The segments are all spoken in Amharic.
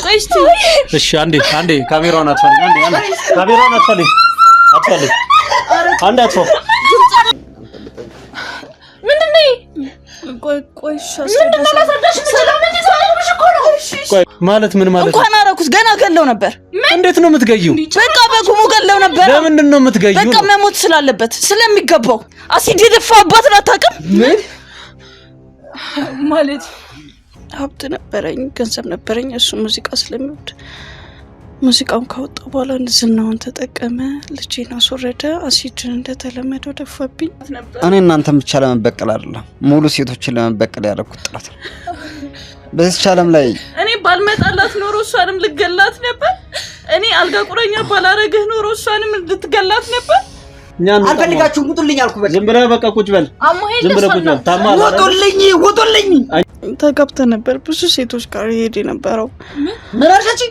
ቆይስቲ እሺ አንዴ ካሜራውን አጥፋልኝ አንዴ ካሜራውን አጥፋልኝ አንዴ አጥፋ ምንድነው ቆይ ማለት ምን ማለት እንኳን አረኩት ገና ገለው ነበር እንዴት ነው የምትገዩ በቃ በቁሙ ገለው ነበር ለምን ነው የምትገዩ በቃ መሞት ስላለበት ስለሚገባው አሲድ የደፋባት አታውቅም ምን ማለት ሀብት ነበረኝ ገንዘብ ነበረኝ እሱ ሙዚቃ ስለሚወድ ሙዚቃውን ካወጣ በኋላ ዝናውን ተጠቀመ ልጄን አስወረደ አሲድን እንደተለመደው ደፋብኝ እኔ እናንተም ብቻ ለመበቀል አይደለም ሙሉ ሴቶችን ለመበቀል ያደረኩት ጥረት በዚህ ቻለም ላይ እኔ ባልመጣላት ኖሮ እሷንም ልገላት ነበር እኔ አልጋ ቁረኛ ባላረግህ ኖሮ እሷንም ልትገላት ነበር አልፈልጋችሁም ውጡልኝ አልኩ በቃ ዝም ብለህ በቃ ቁጭ በል ዝም ብለህ ቁጭ በል ታማላ ውጡልኝ ተጋብተ ነበር ብዙ ሴቶች ጋር ሄደ ነበረው ምን አርሻቺ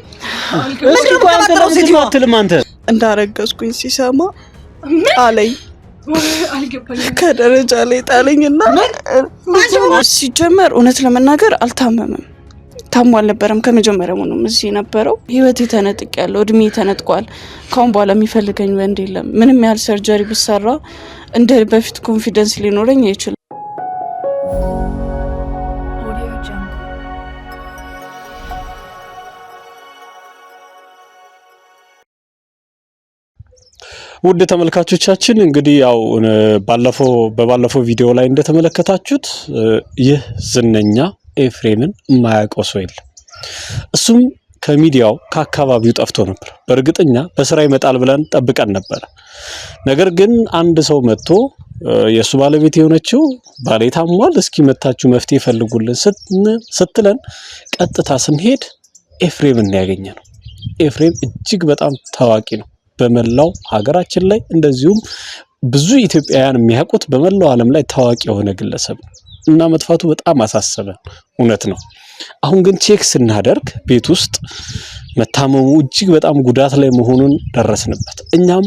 ምንድነው ካንተው ሴትዮ አትልም አንተ እንዳረገዝኩኝ ሲሰማ ጣለኝ ከደረጃ ላይ ጣለኝና ሲጀመር እውነት ለመናገር አልታመመም ታሟል ነበርም ከመጀመሪያው ነው እዚህ ነበረው ህይወቴ ተነጥቅ ያለው እድሜ ተነጥቋል ካሁን በኋላ የሚፈልገኝ ወንድ የለም ምንም ያህል ሰርጀሪ ብሰራ እንደ በፊት ኮንፊደንስ ሊኖረኝ አይችልም ውድ ተመልካቾቻችን እንግዲህ ያው በባለፈው ቪዲዮ ላይ እንደተመለከታችሁት ይህ ዝነኛ ኤፍሬምን ማያውቀው ሰው የለም እሱም ከሚዲያው ከአካባቢው ጠፍቶ ነበር በእርግጠኛ በስራ ይመጣል ብለን ጠብቀን ነበር ነገር ግን አንድ ሰው መጥቶ የሱ ባለቤት የሆነችው ባሌ ታሟል እስኪ መታችሁ መፍትሄ ፈልጉልን ስትለን ቀጥታ ስንሄድ ኤፍሬምን ያገኘነው ኤፍሬም እጅግ በጣም ታዋቂ ነው በመላው ሀገራችን ላይ እንደዚሁም ብዙ ኢትዮጵያውያን የሚያውቁት በመላው ዓለም ላይ ታዋቂ የሆነ ግለሰብ እና መጥፋቱ በጣም አሳሰበን እውነት ነው አሁን ግን ቼክ ስናደርግ ቤት ውስጥ መታመሙ እጅግ በጣም ጉዳት ላይ መሆኑን ደረስንበት እኛም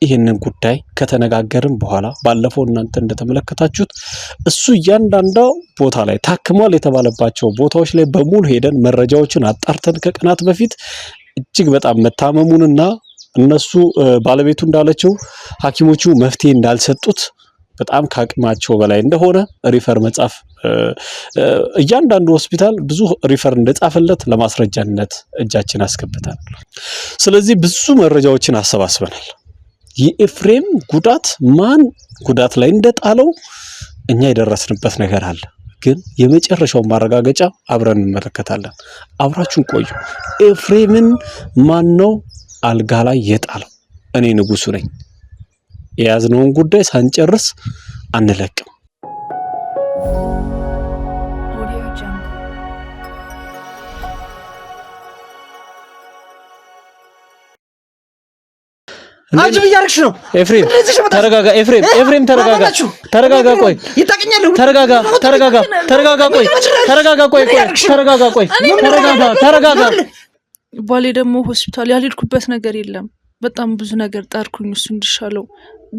ይሄንን ጉዳይ ከተነጋገርን በኋላ ባለፈው እናንተ እንደተመለከታችሁት እሱ እያንዳንዱ ቦታ ላይ ታክሟል የተባለባቸው ቦታዎች ላይ በሙሉ ሄደን መረጃዎችን አጣርተን ከቀናት በፊት እጅግ በጣም መታመሙንና እነሱ ባለቤቱ እንዳለችው ሐኪሞቹ መፍትሄ እንዳልሰጡት በጣም ካቅማቸው በላይ እንደሆነ ሪፈር መጻፍ እያንዳንዱ ሆስፒታል ብዙ ሪፈር እንደጻፈለት ለማስረጃነት እጃችን አስገብተናል ስለዚህ ብዙ መረጃዎችን አሰባስበናል የኤፍሬም ጉዳት ማን ጉዳት ላይ እንደጣለው እኛ የደረስንበት ነገር አለ ግን የመጨረሻው ማረጋገጫ አብረን እንመለከታለን አብራችሁን ቆዩ ኤፍሬምን ማን ነው አልጋ ላይ የጣለው እኔ ንጉሱ ነኝ የያዝነውን ጉዳይ ሳንጨርስ አንለቅም አጅብ ያርክሽ ነው ኤፍሬም ተረጋጋ ኤፍሬም ተረጋጋ ቆይ ይጣቀኛል ተረጋጋ ቆይ ተረጋጋ ባሌ ደግሞ ሆስፒታል ያልሄድኩበት ነገር የለም በጣም ብዙ ነገር ጣርኩኝ እሱ እንዲሻለው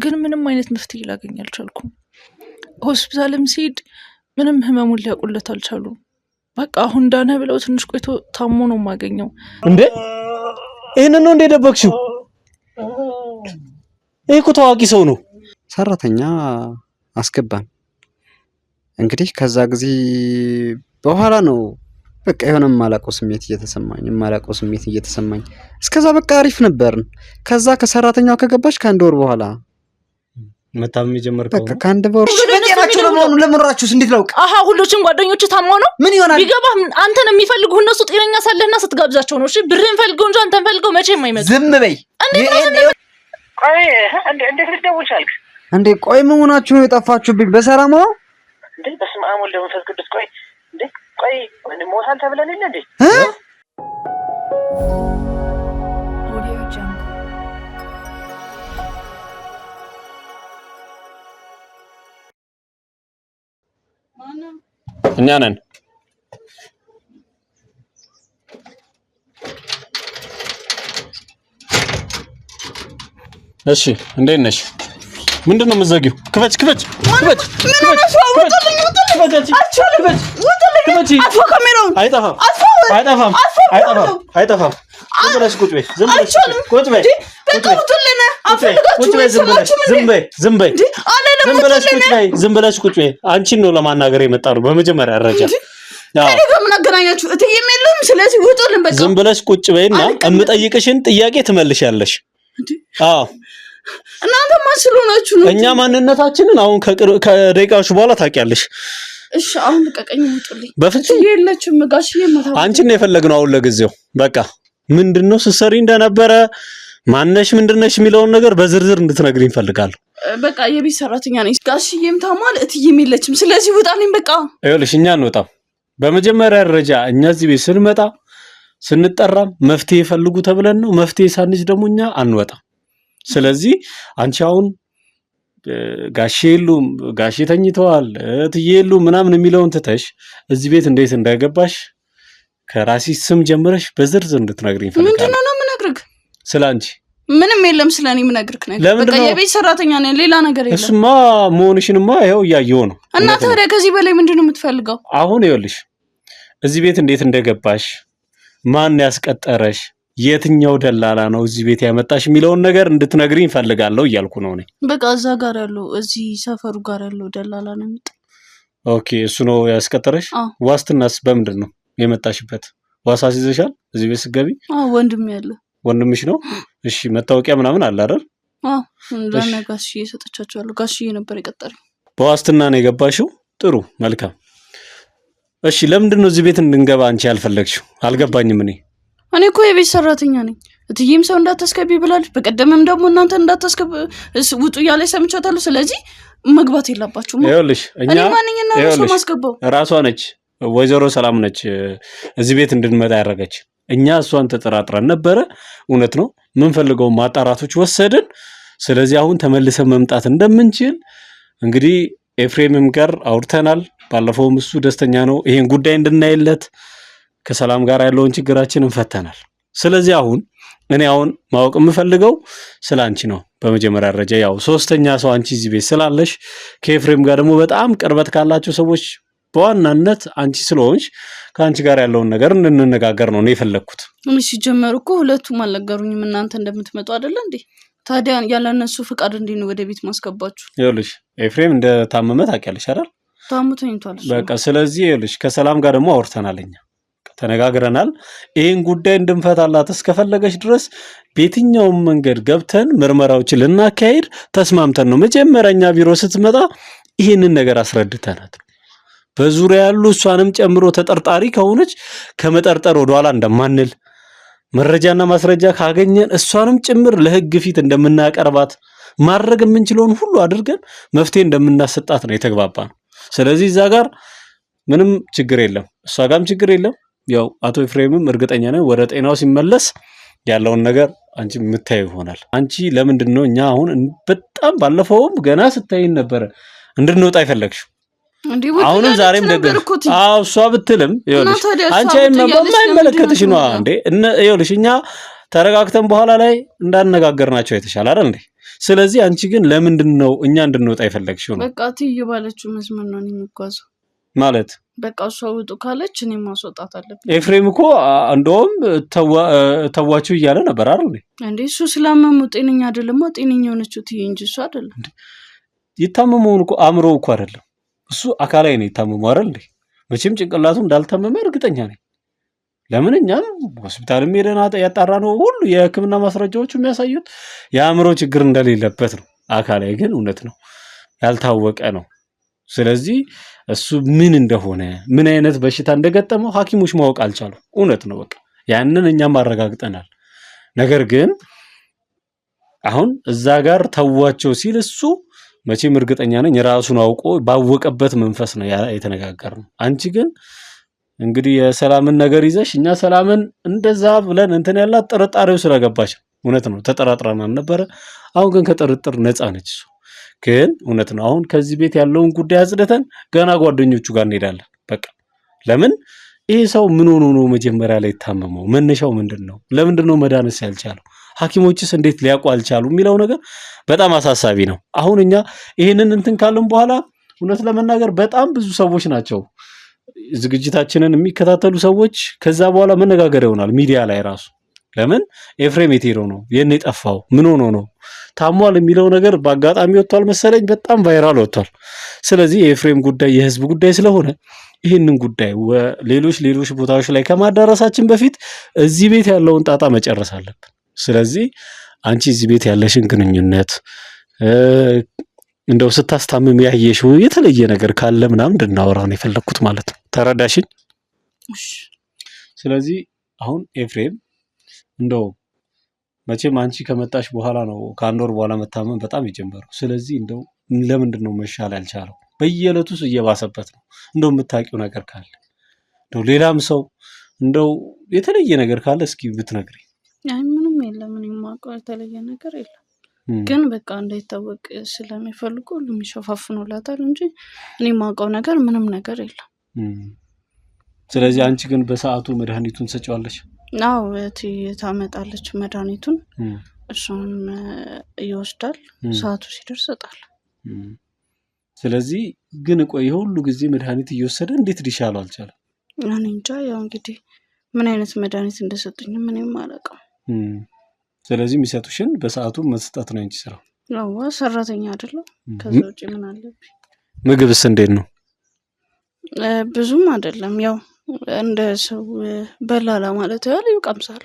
ግን ምንም አይነት መፍትሄ ላገኝ አልቻልኩም ሆስፒታልም ሲሄድ ምንም ህመሙን ሊያውቁለት አልቻሉም በቃ አሁን ዳነ ብለው ትንሽ ቆይቶ ታሞ ነው ማገኘው እንዴ ይሄን ነው እንደ ደበቅሽው እኮ ታዋቂ ሰው ነው ሰራተኛ አስገባን እንግዲህ ከዛ ጊዜ በኋላ ነው በቃ የሆነ ማላቆ ስሜት እየተሰማኝ እስከዛ በቃ አሪፍ ነበርን ከዛ ከሰራተኛው ከገባች ከአንድ ወር በኋላ መታመም ጀመርከው በቃ ከአንድ ወር በጤናችሁ ለመሆኑ ለምራችሁስ እንዴት ላውቅ ሁሉችን ጓደኞች ታማው ነው ምን ይሆናል ቢገባ አንተን የሚፈልጉ እነሱ ጤነኛ ሳለህና ስትጋብዛቸው ነው እሺ ብርን ፈልገው እንጂ አንተን ፈልገው መቼም አይመጡ ዝም በይ ቆይ እንዴት ልትደውል ቻልክ እንዴ ቆይ ምን ሆናችሁ ነው የጠፋችሁብኝ በሰላም ነው እንዴ በስመ አብ ወወልድ ወመንፈስ ቅዱስ ቆይ ሞታል ተብለን የለ እንዴ እኛ ነን እሺ እንዴት ነሽ ምንድነው የምትዘጊው? ክፈች አይጠፋም። ዝም ብለሽ ቁጭ በይ። አንቺን ነው ለማናገር የመጣ ነው በመጀመሪያ ደረጃ። ዝም ብለሽ ቁጭ በይና የምጠይቅሽን ጥያቄ ትመልሻለሽ። እናንተ ማን ስለሆናችሁ ነው? እኛ ማንነታችንን አሁን ከደቂቃዎች በኋላ ታውቂያለሽ። እሺ አሁን ልቀቀኝ፣ ውጡልኝ። በፍጹም የለችም ጋሽዬ መታው። አንቺን ነው የፈለግነው አሁን ለጊዜው። በቃ ምንድነው ስትሰሪ እንደነበረ ማነሽ ምንድነሽ የሚለውን ነገር በዝርዝር እንድትነግሪኝ እፈልጋለሁ። በቃ የቤት ሰራተኛ ነኝ። ጋሽዬም ታሟል፣ እትዬም የለችም። ስለዚህ ውጣልኝ በቃ። ይኸውልሽ እኛ እንወጣም። በመጀመሪያ ደረጃ እኛ እዚህ ቤት ስንመጣ ስንጠራም መፍትሄ ፈልጉ ተብለን ነው። መፍትሄ ሳንጅ ደግሞ እኛ አንወጣም። ስለዚህ አንቺ አሁን ጋሼ የሉም፣ ጋሼ ተኝተዋል፣ እትዬ የሉም ምናምን የሚለውን ትተሽ እዚህ ቤት እንዴት እንዳይገባሽ ከራሲ ስም ጀምረሽ በዝርዝር እንድትነግሪኝ ፈልጋለሁ። ምንድነው ነው የምነግርህ? ስላንቺ ምንም የለም። ስለኔ የምነግርህ ነገር በቃ የቤት ሰራተኛ ነኝ፣ ሌላ ነገር የለም። እሱማ መሆንሽንማ ይኸው እያየሁ ነው። እና ታዲያ ከዚህ በላይ ምንድነው የምትፈልገው? አሁን ይኸውልሽ እዚህ ቤት እንዴት እንደገባሽ፣ ማን ያስቀጠረሽ፣ የትኛው ደላላ ነው እዚህ ቤት ያመጣሽ የሚለውን ነገር እንድትነግሪኝ ፈልጋለሁ እያልኩ ነው እኔ። በቃ እዛ ጋር ያለው እዚህ ሰፈሩ ጋር ያለው ደላላ ነው የሚጣ። ኦኬ እሱ ነው ያስቀጠረሽ? ዋስትናስ በምንድን ነው የመጣሽበት? ዋስ አስይዘሻል እዚህ ቤት ስትገቢ? ወንድም ያለ ወንድምሽ ነው? እሺ መታወቂያ ምናምን አለ አይደል? እንደና ጋሽዬ ሰጥቻቸዋለሁ። ጋሽዬ ነበር የቀጠረኝ። በዋስትና ነው የገባሽው? ጥሩ መልካም። እሺ ለምንድን ነው እዚህ ቤት እንድንገባ አንቺ ያልፈለግሽው? አልገባኝም። እኔ እኮ የቤት ሰራተኛ ነኝ። እትዬም ሰው እንዳታስገቢ ብላለች። በቀደምም ደግሞ እናንተ እንዳታስገቢ ውጡ እያለች ሰምቻታለሁ። ስለዚህ መግባት የለባችሁም። ይኸውልሽ እኔ ማንኛና ሰው ማስገባው ራሷ ነች፣ ወይዘሮ ሰላም ነች እዚህ ቤት እንድንመጣ ያደረገች። እኛ እሷን ተጠራጥረን ነበረ። እውነት ነው የምንፈልገው ማጣራቶች ወሰድን። ስለዚህ አሁን ተመልሰን መምጣት እንደምንችል እንግዲህ ኤፍሬምም ጋር አውርተናል። ባለፈውም እሱ ደስተኛ ነው ይሄን ጉዳይ እንድናይለት ከሰላም ጋር ያለውን ችግራችንን ፈተናል። ስለዚህ አሁን እኔ አሁን ማወቅ የምፈልገው ስላንቺ ነው። በመጀመሪያ ደረጃ ያው ሶስተኛ ሰው አንቺ እዚህ ቤት ስላለሽ ከኤፍሬም ጋር ደግሞ በጣም ቅርበት ካላቸው ሰዎች በዋናነት አንቺ ስለሆንሽ ከአንቺ ጋር ያለውን ነገር እንነጋገር ነው እኔ የፈለኩት። እኔ ሲጀመር እኮ ሁለቱም አልነገሩኝም እናንተ እንደምትመጡ አይደል እንዴ? ታዲያ ያለነሱ ፍቃድ እንዴት ነው ወደ ቤት ማስገባችሁ? ይኸውልሽ ኤፍሬም እንደታመመ ታውቂያለሽ አይደል? ታሙተኝቷል። በቃ ስለዚህ ይኸውልሽ ከሰላም ጋር ደግሞ አውርተናልኛ ተነጋግረናል። ይሄን ጉዳይ እንድንፈታላት እስከፈለገች ድረስ በየትኛውም መንገድ ገብተን ምርመራዎችን ልናካሄድ ተስማምተን ነው። መጀመሪያኛ ቢሮ ስትመጣ ይሄንን ነገር አስረድተናት በዙሪያ ያሉ እሷንም ጨምሮ ተጠርጣሪ ከሆነች ከመጠርጠር ወደኋላ እንደማንል መረጃና ማስረጃ ካገኘን እሷንም ጭምር ለሕግ ፊት እንደምናቀርባት ማድረግ የምንችለውን ሁሉ አድርገን መፍትሄ እንደምናሰጣት ነው የተግባባነው። ስለዚህ እዛ ጋር ምንም ችግር የለም፣ እሷ ጋርም ችግር የለም። ያው አቶ ኤፍሬምም እርግጠኛ ነኝ ወደ ጤናው ሲመለስ ያለውን ነገር አንቺ የምታይ ይሆናል። አንቺ ለምንድን ነው እኛ አሁን በጣም ባለፈውም ገና ስታይን ነበረ እንድንወጣ አይፈለግሽው? አሁንም ዛሬም ነገር እሷ ብትልም ይኸውልሽ አንቺ የማይመለከትሽ ነው እንዴ? ይኸውልሽ እኛ ተረጋግተን በኋላ ላይ እንዳነጋገርናቸው የተሻለ አይደል እንዴ? ስለዚህ አንቺ ግን ለምንድን ነው እኛ እንድንወጣ አይፈለግሽው ነው? በቃ ትይ ባለችው መስመር ነው የሚጓዘው ማለት በቃ እሷ ውጡ ካለች እኔ ማስወጣት አለብኝ። ኤፍሬም እኮ እንደውም ተዋችሁ እያለ ነበር አይደል እንዴ? እሱ ስላመሙ ጤነኛ አይደለም። ጤነኛ ሆነችው ትይ እንጂ እሱ አይደለም። ይታመመውን እኮ አእምሮ እኮ አይደለም እሱ አካላዊ ነው የታመመው አይደል እንዴ? መቼም ጭንቅላቱ እንዳልታመመ እርግጠኛ ነኝ። ለምን እኛም ሆስፒታልም ሄደን ያጣራ ነው ሁሉ የሕክምና ማስረጃዎቹ የሚያሳዩት የአእምሮ ችግር እንደሌለበት ነው። አካላዊ ግን እውነት ነው ያልታወቀ ነው። ስለዚህ እሱ ምን እንደሆነ ምን አይነት በሽታ እንደገጠመው ሐኪሞች ማወቅ አልቻሉ። እውነት ነው በቃ ያንን እኛም አረጋግጠናል። ነገር ግን አሁን እዛ ጋር ተዋቸው ሲል እሱ መቼም እርግጠኛ ነኝ ራሱን አውቆ ባወቀበት መንፈስ ነው የተነጋገርነው። አንቺ ግን እንግዲህ የሰላምን ነገር ይዘሽ እኛ ሰላምን እንደዛ ብለን እንትን ያላት ጥርጣሬው ስለገባች እውነት ነው ተጠራጥረናል ነበረ። አሁን ግን ከጥርጥር ነፃ ነች እሱ ግን እውነት ነው። አሁን ከዚህ ቤት ያለውን ጉዳይ አጽድተን ገና ጓደኞቹ ጋር እንሄዳለን። በቃ ለምን ይሄ ሰው ምን ሆኖ ነው መጀመሪያ ላይ ታመመው? መነሻው ምንድነው? ለምንድነው መዳንስ ያልቻለው? ሐኪሞችስ እንዴት ሊያውቁ አልቻሉ የሚለው ነገር በጣም አሳሳቢ ነው። አሁን እኛ ይሄንን እንትን ካልን በኋላ እውነት ለመናገር በጣም ብዙ ሰዎች ናቸው ዝግጅታችንን የሚከታተሉ ሰዎች ከዛ በኋላ መነጋገር ይሆናል ሚዲያ ላይ ራሱ ለምን ኤፍሬም የት ሄዶ ነው የኔ ጠፋው ምን ሆኖ ነው ታሟል የሚለው ነገር በአጋጣሚ ወጥቷል መሰለኝ በጣም ቫይራል ወጥቷል። ስለዚህ የኤፍሬም ጉዳይ የህዝብ ጉዳይ ስለሆነ ይህንን ጉዳይ ሌሎች ቦታዎች ላይ ከማዳረሳችን በፊት እዚህ ቤት ያለውን ጣጣ መጨረስ አለብን። ስለዚህ አንቺ እዚህ ቤት ያለሽን ግንኙነት እንደው ስታስታምም ያየሽው የተለየ ነገር ካለ ምናምን እንድናወራ ነው የፈለኩት ማለት ነው። ተረዳሽኝ? ስለዚህ አሁን ኤፍሬም እንደው መቼም አንቺ ከመጣሽ በኋላ ነው ከአንድ ወር በኋላ መታመም በጣም የጀመረው። ስለዚህ እንደው ለምንድን ነው መሻል ያልቻለው? በየዕለቱስ እየባሰበት ነው። እንደው የምታውቂው ነገር ካለ እንደው ሌላም ሰው እንደው የተለየ ነገር ካለ እስኪ ብትነግሪ። አይ ምንም የለም እኔ የማውቀው የተለየ ነገር የለም። ግን በቃ እንዳይታወቅ ስለሚፈልጉ ሁሉም ይሸፋፍኑላታል እንጂ እኔ የማውቀው ነገር ምንም ነገር የለም። ስለዚህ አንቺ ግን በሰዓቱ መድኃኒቱን ሰጪዋለሽ? አዎ እህቴ ታመጣለች መድኃኒቱን እሱም ይወስዳል ሰዓቱ ሲደርስ ይሰጣል። ስለዚህ ግን ቆይ ሁሉ ጊዜ መድኃኒት እየወሰደ እንዴት ሊሻለው አልቻለም? እኔ እንጃ ያው እንግዲህ ምን አይነት መድኃኒት እንደሰጡኝ ምንም አላውቅም። ስለዚህ የሚሰጡሽን በሰዓቱ መስጠት ነው እንጂ ስራው። አዎ ሰራተኛ አይደለም ከዛ ውጪ ምን አለብኝ? ምግብስ እንዴት ነው? ብዙም አይደለም ያው እንደ ሰው በላላ ማለት ያለ ይቀምሳሉ።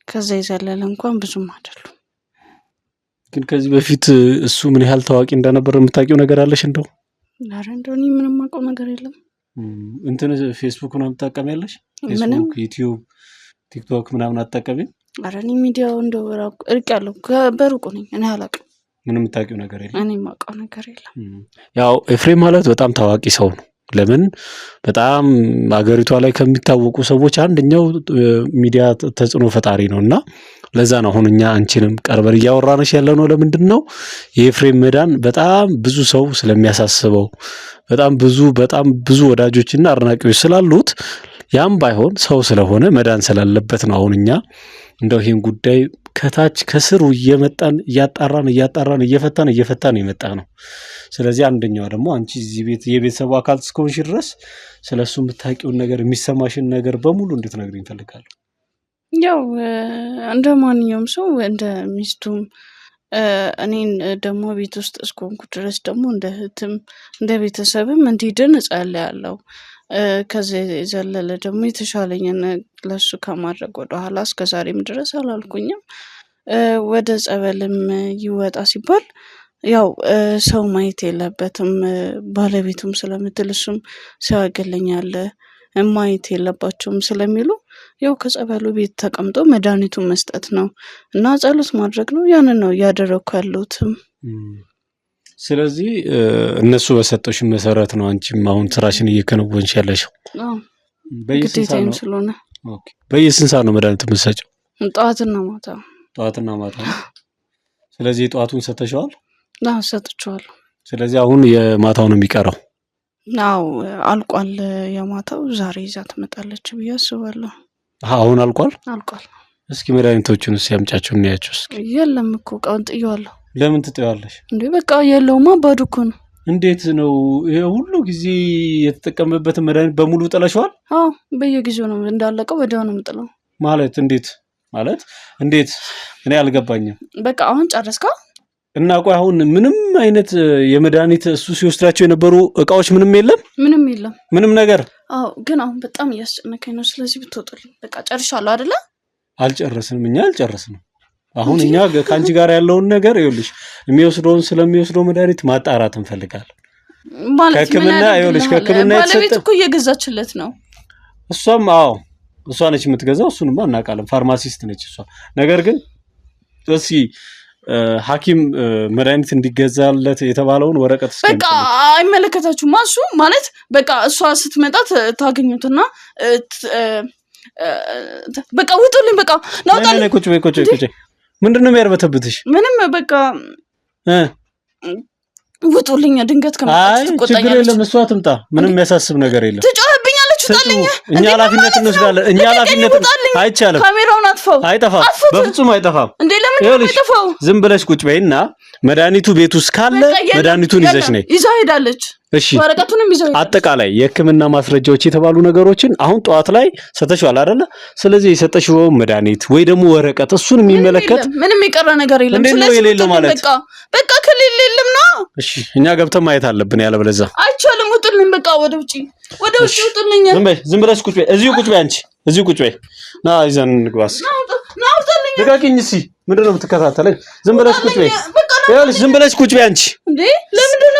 ከዛ ይዘለለ እንኳን ብዙም አይደለም። ግን ከዚህ በፊት እሱ ምን ያህል ታዋቂ እንደነበር የምታውቂው ነገር አለሽ? እንደው ኧረ እንደው እኔ ምንም አውቀው ነገር የለም። እንትን ፌስቡክ ነው የምትጠቀሚያለሽ? ፌስቡክ፣ ዩቲዩብ፣ ቲክቶክ ምናምን አትጠቀሚም? ኧረ እኔ ሚዲያው እንደው እርቅ ያለው በሩቁ ነኝ እኔ አላውቅም። ምንም የምታውቂው ነገር የለም? እኔ የማውቀው ነገር የለም። ያው ኤፍሬም ማለት በጣም ታዋቂ ሰው ነው። ለምን በጣም አገሪቷ ላይ ከሚታወቁ ሰዎች አንደኛው ሚዲያ ተጽዕኖ ፈጣሪ ነውና ለዛ ነው አሁን እኛ አንቺንም ቀርበን እያወራነሽ ያለነው። ለምንድን ነው የኤፍሬም መዳን በጣም ብዙ ሰው ስለሚያሳስበው በጣም ብዙ ወዳጆችና አድናቂዎች ስላሉት ያም ባይሆን ሰው ስለሆነ መዳን ስላለበት ነው አሁን እኛ እንደው ይሄን ጉዳይ ከታች ከስሩ እየመጣን እያጣራን እየፈታን የመጣ ነው። ስለዚህ አንደኛው ደግሞ አንቺ እዚህ ቤት የቤተሰቡ አካል እስከሆንሽ ድረስ ስለሱ የምታውቂውን ነገር የሚሰማሽን ነገር በሙሉ እንድትነግሪኝ እፈልጋለሁ። ያው እንደ ማንኛውም ሰው እንደ ሚስቱም እኔን ደግሞ ቤት ውስጥ እስከሆንኩ ድረስ ደግሞ እንደ እህትም እንደ ቤተሰብም እንዲድን እጸልያለሁ። ከዚህ የዘለለ ደግሞ የተሻለኝን ለሱ ከማድረግ ወደኋላ እስከዛሬም ድረስ አላልኩኝም። ወደ ጸበልም ይወጣ ሲባል ያው ሰው ማየት የለበትም ባለቤቱም ስለምትል እሱም ሰው ያገለኛል ማየት የለባቸውም ስለሚሉ ያው ከጸበሉ ቤት ተቀምጦ መድኃኒቱን መስጠት ነው እና ጸሎት ማድረግ ነው። ያንን ነው እያደረኩ ያለሁትም። ስለዚህ እነሱ በሰጠሽ መሰረት ነው አንቺም አሁን ስራሽን እየከነወንሽ ያለሽው? አዎ ግዴታዬም ስለሆነ። ኦኬ። በየስንት ሰዓት ነው መድኃኒት የምትሰጪው? ጠዋትና ማታ። ስለዚህ የጠዋቱን ሰጥተሽዋል? አዎ ሰጥቼዋለሁ። ስለዚህ አሁን የማታው ነው የሚቀረው? አዎ አልቋል። የማታው ዛሬ ይዛ ትመጣለች ብዬ አስባለሁ። አሁን አልቋል? እስኪ መድኃኒቶቹን ያምጫቸው እናያቸው እስኪ። የለም እኮ እቃውን ጥዬዋለሁ። ለምን ትጥያለሽ እንዴ? በቃ የለውማ ባዶ እኮ ነው። እንዴት ነው ይሄ ሁሉ ጊዜ የተጠቀመበትን መድኃኒት በሙሉ ጥለሽዋል? አዎ በየጊዜው ነው እንዳለቀው ወዲያው ነው የምጥለው። ማለት እንዴት እኔ አልገባኝም። በቃ አሁን ጨረስካ? እና ቆይ አሁን ምንም አይነት የመድኃኒት እሱ ሲወስዳቸው የነበሩ እቃዎች ምንም የለም? ምንም ነገር? አዎ ግን አሁን በጣም እያስጨነቀኝ ነው። ስለዚህ ብትወጡልኝ። በቃ ጨርሻለሁ አይደለ? አልጨረስንም። እኛ አልጨረስንም። አሁን እኛ ከአንቺ ጋር ያለውን ነገር ይኸውልሽ ስለሚወስደው መድኃኒት ማጣራት እንፈልጋለን። ከሕክምና የተሰጠ ባለቤት እኮ እየገዛችለት ነው። እሷ ነች የምትገዛው። እሱንማ እናውቃለን። ፋርማሲስት ነች እሷ። ነገር ግን እስኪ ሐኪም መድኃኒት እንዲገዛለት የተባለውን ወረቀት በቃ አይመለከታችሁም። እሱ ማለት በቃ እሷ ስትመጣ ታገኙትና በቃ ውጡልኝ። በቃ ናውጣልኝ። ቁጭ በይ። ምንድነው የሚያርበተብትሽ? ምንም በቃ ውጡልኝ። ድንገት ከመጣች ችግር የለም እሷ ትምጣ። ምንም የሚያሳስብ ነገር የለም። ትጮህብኛለች። ውጣልኝ። እኛ ኃላፊነት እንወስዳለን። አይቻልም። ካሜራውን አጥፋው። አይጠፋም፣ በፍጹም አይጠፋም። እንዴ ለምን አይጠፋው? ዝም ብለሽ ቁጭ በይና መድኃኒቱ ቤት ውስጥ ካለ መድኃኒቱን ይዘሽ ነይ። ይዛ ሄዳለች። እሺ ወረቀቱንም ይዘው አጠቃላይ የሕክምና ማስረጃዎች የተባሉ ነገሮችን አሁን ጠዋት ላይ ሰተሽዋል አይደለ? ስለዚህ የሰጠሽው መድኃኒት ወይ ደግሞ ወረቀት እሱን የሚመለከት ምንም የቀረ ነገር የለም። ስለዚህ የሌለው ማለት በቃ ከሌለ የለም ነው። እሺ እኛ ገብተን ማየት አለብን። ያለበለዚያ አይቻልም። ውጡልኝ፣ በቃ ወደ ውጪ ውጡልኝ። ዝም ብለሽ ቁጭ በይ። እዚሁ ቁጭ በይ አንቺ፣ እዚሁ ቁጭ በይ። ና ይዘን እንግባስ። ልቀቂኝ። እስኪ ምንድን ነው የምትከታተለኝ? ዝም ብለሽ ቁጭ በይ። ይኸውልሽ ዝም ብለሽ ቁጭ በይ አንቺ።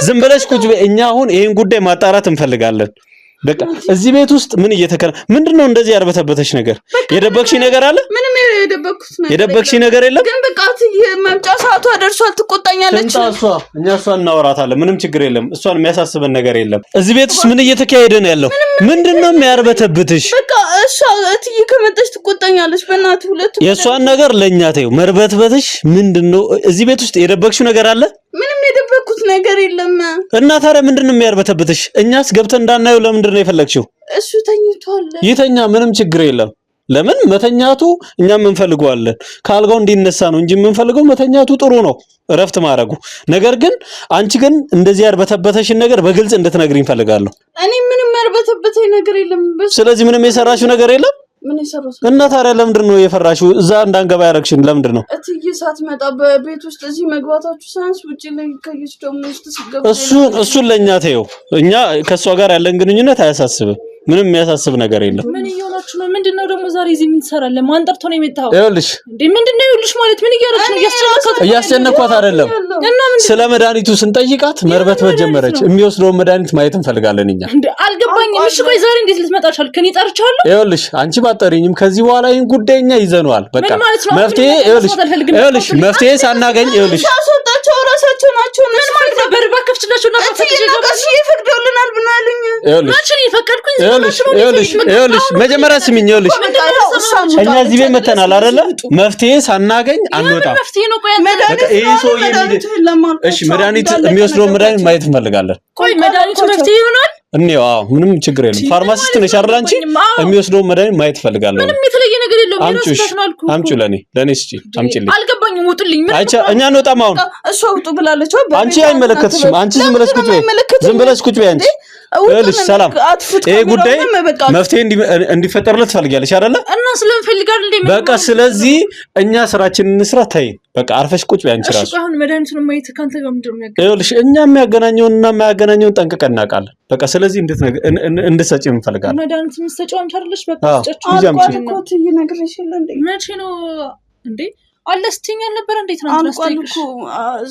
ዝም ብለሽ ቁጭ በይ። እኛ አሁን ይሄን ጉዳይ ማጣራት እንፈልጋለን። በቃ እዚህ ቤት ውስጥ ምን ምንድነው እንደዚህ ያርበተበተሽ ነገር? የደበቅሽ ነገር አለ? ምንም የደበቅሽ ነገር የለም። ግን በቃ መምጫ ሰዓቷ ደርሷል። ትቆጣኛለች። እኛ እሷን እናወራታለን። ምንም ችግር የለም። እሷን የሚያሳስበን ነገር የለም። እዚህ ቤት ውስጥ ምን እየተካሄደ ነው ያለው? ምንድነው የሚያርበተብትሽ? በቃ እሷ እትዬ ከመጣች ትቆጣኛለች። በእናትህ ሁለቱ የእሷን ነገር ለእኛ ተይው። መርበትበትሽ ምንድነው? እዚህ ቤት ውስጥ የደበቅሽው ነገር አለ? ምንም የደበቅኩት ነገር የለም። እና ታዲያ ምንድነው የሚያርበተብትሽ? እኛስ ገብተን እንዳናየው ለምንድን ነው የፈለግሽው? እሱ ተኝቷል። ይተኛ፣ ምንም ችግር የለም። ለምን መተኛቱ እኛም እንፈልገዋለን። ካልጋው እንዲነሳ ነው እንጂ የምንፈልገው መተኛቱ ጥሩ ነው፣ እረፍት ማድረጉ። ነገር ግን አንቺ ግን እንደዚህ ያርበተበተሽን ነገር በግልጽ እንድትነግሪኝ እፈልጋለሁ። እኔ ምንም ያርበተበተኝ ነገር የለም። ስለዚህ ምንም የሰራሽው ነገር የለም። ምን ይሰራው? እና ታዲያ ለምንድን ነው የፈራሽው? እዛ እንዳንገባ ያረግሽን ለምንድን ነው? እትዬ ሳትመጣ በቤት ውስጥ እዚህ መግባታችሁ ሳይንስ ውጪ ላይ ከይስ ደግሞ ውስጥ ሲገባ እሱን ለእኛ ተይው። እኛ ከእሷ ጋር ያለን ግንኙነት አያሳስብም። ምንም የሚያሳስብ ነገር የለም። ምን እየሆናችሁ ነው? ምንድነው ደግሞ ዛሬ እዚህ ምን ትሰራለህ? ማን ጠርቶ ነው የመጣው? ይኸውልሽ እንዴ ምንድነው? ይኸውልሽ ማለት ምን እያደረግሽ ነው? እያስጨነኳት አይደለም። ስለ መድኃኒቱ ስንጠይቃት መርበትበት ጀመረች። የሚወስደውን መድኃኒት ማየት እንፈልጋለን እኛ። እንዴ አልገባኝም። እሺ ቆይ ዛሬ እንዴት ልትመጣ ቻልክ? እኔ ጠርቻለሁ። ይኸውልሽ አንቺ ባጠሪኝም ከዚህ በኋላ ይሄን ጉዳይ እኛ ይዘነዋል። በቃ መፍትሄ ይኸውልሽ መፍትሄ ሳናገኝ ይኸውልሽ ያስወጣቸው ራሳቸው ናቸው። ምን ማለት ነው? በርባ ከፍችላችሁ ነው ይፈቅዱልናል ብናልኝ ማችን ይፈቀድኩኝ። ይኸውልሽ መጀመሪያ ስሚኝ። ይኸውልሽ እኛ እዚህ ቤት መተናል አይደለ? መፍትሄ ሳናገኝ አንወጣም። እሺ መድኃኒት የሚወስደው መድኃኒት ማየት እንፈልጋለን። ቆይ መድኃኒቱ መፍትሄ ይሆናል? እንዴው አዎ፣ ምንም ችግር የለም። ፋርማሲስት ነሽ አይደል አንቺ? የሚወስደው መድኃኒት ማየት እፈልጋለሁ። ምንም የተለየ ነገር የለውም። አምጪው፣ ለኔ እስኪ አምጪልኝ። አልገባኝም። ውጡልኝ። እኛ እንወጣም አሁን። እሷ ውጡ ብላለች። አንቺ አይመለከትሽም። አንቺ ዝም ብለሽ ቁጭ በይ። ዝም ብለሽ ቁጭ በይ አንቺ። ይኸውልሽ ሰላም፣ ይሄ ጉዳይ መፍትሄ እንዲፈጠርለት ትፈልጊያለሽ አይደለ? እና ስለምፈልጋለሁ እንዴ? በቃ ስለዚህ እኛ ስራችንን እንስራ። ተይኝ በቃ አርፈሽ ቁጭ በይ አንቺ ራሱ። እሺ አሁን መድኃኒቱን ማየት ካንተ ጋር ምንድነው የሚያገናኘው? ይኸውልሽ እኛ የሚያገናኘውንና የማያገናኘውን ጠንቅቀን እናውቃለን። በቃ ስለዚህ እንድትሰጪ እንፈልጋለን። መድኃኒት የምትሰጪው አንቺ አይደለሽ? በቃ ስጫችሁ። መቼ ነው እንዴ? አለ ስትይኝ አልነበረ? እንዴት ነው አልቋል እኮ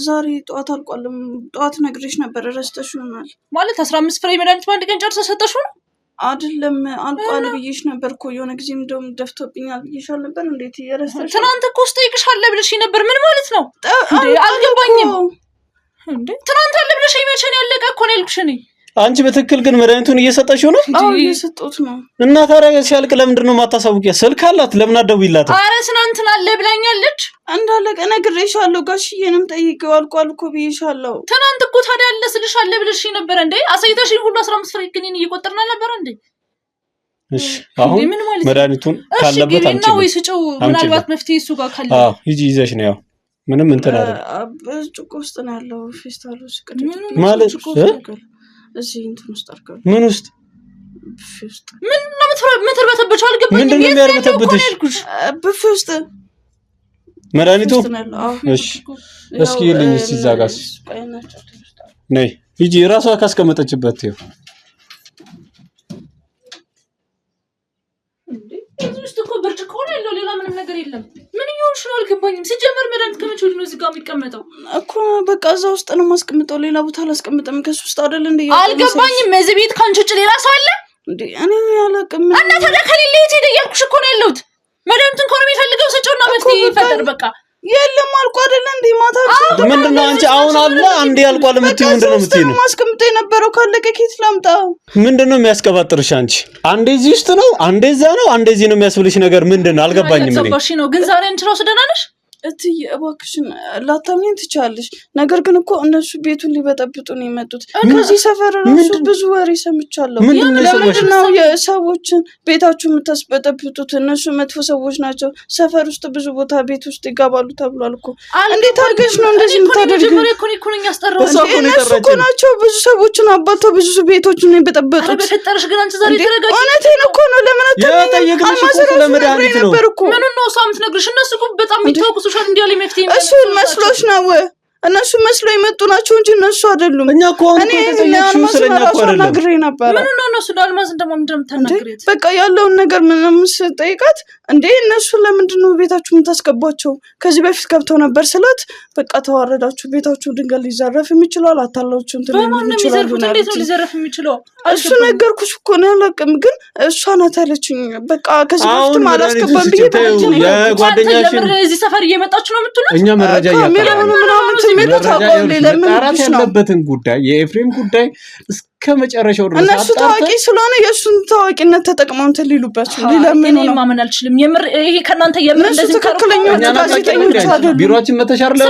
ዛሬ ጠዋት አልቋልም። ጠዋት ነግሬሽ ነበር፣ ረስተሽው ይሆናል። ማለት 15 ፍሬ መድኃኒት በአንድ ቀን ጨርሰሽ ሰጠሽው ነው? አይደለም አልቋል ብዬሽ ነበር እኮ የሆነ ጊዜም እንደውም ደፍቶብኛል ብዬሽ አልነበር? እንዴት እየረስተሽ? ትናንት እኮ ስጠይቅሽ አለ ብለሽኝ ነበር። ምን ማለት ነው እንዴ? አልገባኝም። እንዴ ትናንት አለ ብለሽኝ መቼ ነው ያለቀ እኮ ነው ያልኩሽ እኔ። አንቺ በትክክል ግን መድኃኒቱን እየሰጠሽው ነው? አዎ እየሰጠሁት ነው። እና ታዲያ ሲያልቅ ለምንድን ነው የማታሳውቂያት? ስልክ አላት፣ ለምን አትደውይላትም? ኧረ ትናንትና አለ ብላኛለች። እንዳለቀ ነግሬሻለሁ። ጋሽዬንም ጠይቄው አልቋል እኮ ብዬሻለሁ። ትናንት እኮ ታዲያ አለ ስልሽ አለ ብለሽኝ ነበር እንዴ? አሳይተሽኝ ሁሉ 15 ፍሬ ግን እየቆጠርን አልነበረ እንዴ? እሺ አሁን መድኃኒቱን ካለበት አምጪ ነው ወይስ ጭው? ምናልባት መፍትሄ እሱ ጋር ካለ ሂጂ ይዘሽ ነው። ያው ምንም እንትን አይደል። ጭቆ ውስጥ ነው ያለው። ፌስታል ውስጥ ማለት እዚህ እንትን ውስጥ አድርገው። ምን ውስጥ ምን ነው የምትርበተብሽ? አልገባኝም። ምንድን ነው የሚያርበተብሽ? ብፌ ውስጥ መድኃኒቱ። እሺ እስኪ ይልኝ እስኪ እዛ ጋር ነይ ሂጂ። ራሷ ካስቀመጠችበት ይኸው እዚህ ውስጥ እኮ ብርጭቆ ነው ያለው፣ ሌላ ምንም ነገር የለም። ምን ይሆንሽ ነው? አልገባኝም። ሲጀመር መድኃኒት ከመቼ ወዲህ ነው እዚህ ጋር የሚቀመጠው እኮ? በቃ እዛ ውስጥ ነው የማስቀምጠው፣ ሌላ ቦታ አላስቀምጥም። ከሱ ውስጥ አይደል እንዴ? አልገባኝም። እዚህ ቤት ካንቺ ውጭ ሌላ ሰው አለ እንዴ? እኔ አላውቅም። እና ታዲያ ከሌለ የት ሄደ እያልኩሽ እኮ ነው ያለሁት። መድኃኒቱን ከሆነ የሚፈልገው ስጪውና መፍትሄ ይፈጠር በቃ። የለም አልቆ አይደለ እንዴ? ማታ ምንድነው አንቺ አሁን አለ አንዴ አልቋል የምትይው? ምንድነው የምትይው? ማስቀምጠው የነበረው ካለቀ ኬት ላምጣው? ምንድነው የሚያስቀባጥርሽ አንቺ? አንዴ እዚህ ውስጥ ነው፣ አንዴ እዛ ነው፣ አንዴ እዚህ ነው የሚያስብልሽ ነገር ምንድነው? አልገባኝም። እኔ ነው ግን ዛሬ አንቺ ራሱ ደህና ነሽ? እትዬ እባክሽን ላታምኚኝ ትችያለሽ። ነገር ግን እኮ እነሱ ቤቱን ሊበጠብጡ ነው የመጡት። ከዚህ ሰፈር ራሱ ብዙ ወሬ ሰምቻለሁ። ለምንድን ነው የሰዎችን ቤታችሁ የምታስበጠብጡት? እነሱ መጥፎ ሰዎች ናቸው። ሰፈር ውስጥ ብዙ ቦታ ቤት ውስጥ ይገባሉ ተብሏል እኮ። እንዴት አድርገሽ ነው እንደዚህ የምታደርጊው? እነሱ እኮ ናቸው ብዙ ሰዎችን አባተው ብዙ ቤቶችን የበጠበጡት። በፈጠረሽ ግን አንቺ ዛሬ ተረጋጊ። እውነቴን እኮ ነው። ለምን አትጠይቂኝ? ለመድኃኒት ነው ምን ነው እሷ የምትነግርሽ? እነሱ እኮ በጣም የሚታወቁ ሶሻል ሚዲያ ላይ መፍትሄ እሱ መስሎሽ ነው? እነሱ መስሎ የመጡ ናቸው እንጂ እነሱ አይደሉም። እኛ እኮ አንተ ተጠየቅሽው ስለኛ እኮ አይደለም። ምን ነው እነሱ ዳልማዝ እንደምታናግሪት በቃ ያለውን ነገር ምንም ስጠይቃት እንዴ እነሱ ለምንድን ነው ቤታችሁ የምታስገቧቸው? ከዚህ በፊት ገብተው ነበር ስላት በቃ ተዋረዳችሁ፣ ቤታችሁ ድንገት ሊዘረፍ የሚችላል፣ አታላችሁ እንትን ይችላል። እንዴት ነው ሊዘረፍ የሚችለው? እሱ ነገርኩሽ እኮ ነው ያለቅም። ግን እሷ ናት ያለችኝ። በቃ ከዚህ በፊት አላስገባም ብዬ ተናገርኩ። የጓደኛሽን እዚህ ሰፈር እየመጣችሁ ነው የምትሉት? እኛ መረጃ ያቀርባል መጣራት ያለበትን ጉዳይ የኤፍሬም ጉዳይ እስከ መጨረሻው ድረስ እነሱ ታዋቂ ስለሆነ የእሱን ታዋቂነት ተጠቅመው እንትን ሊሉባቸው እኔ ማመን አልችልም። የምር ይሄ ከእናንተ የምር እንደዚህ ትክክለኛ ጋዜጠኞች አይደሉም። ቢሮአችን መተሻር ላይ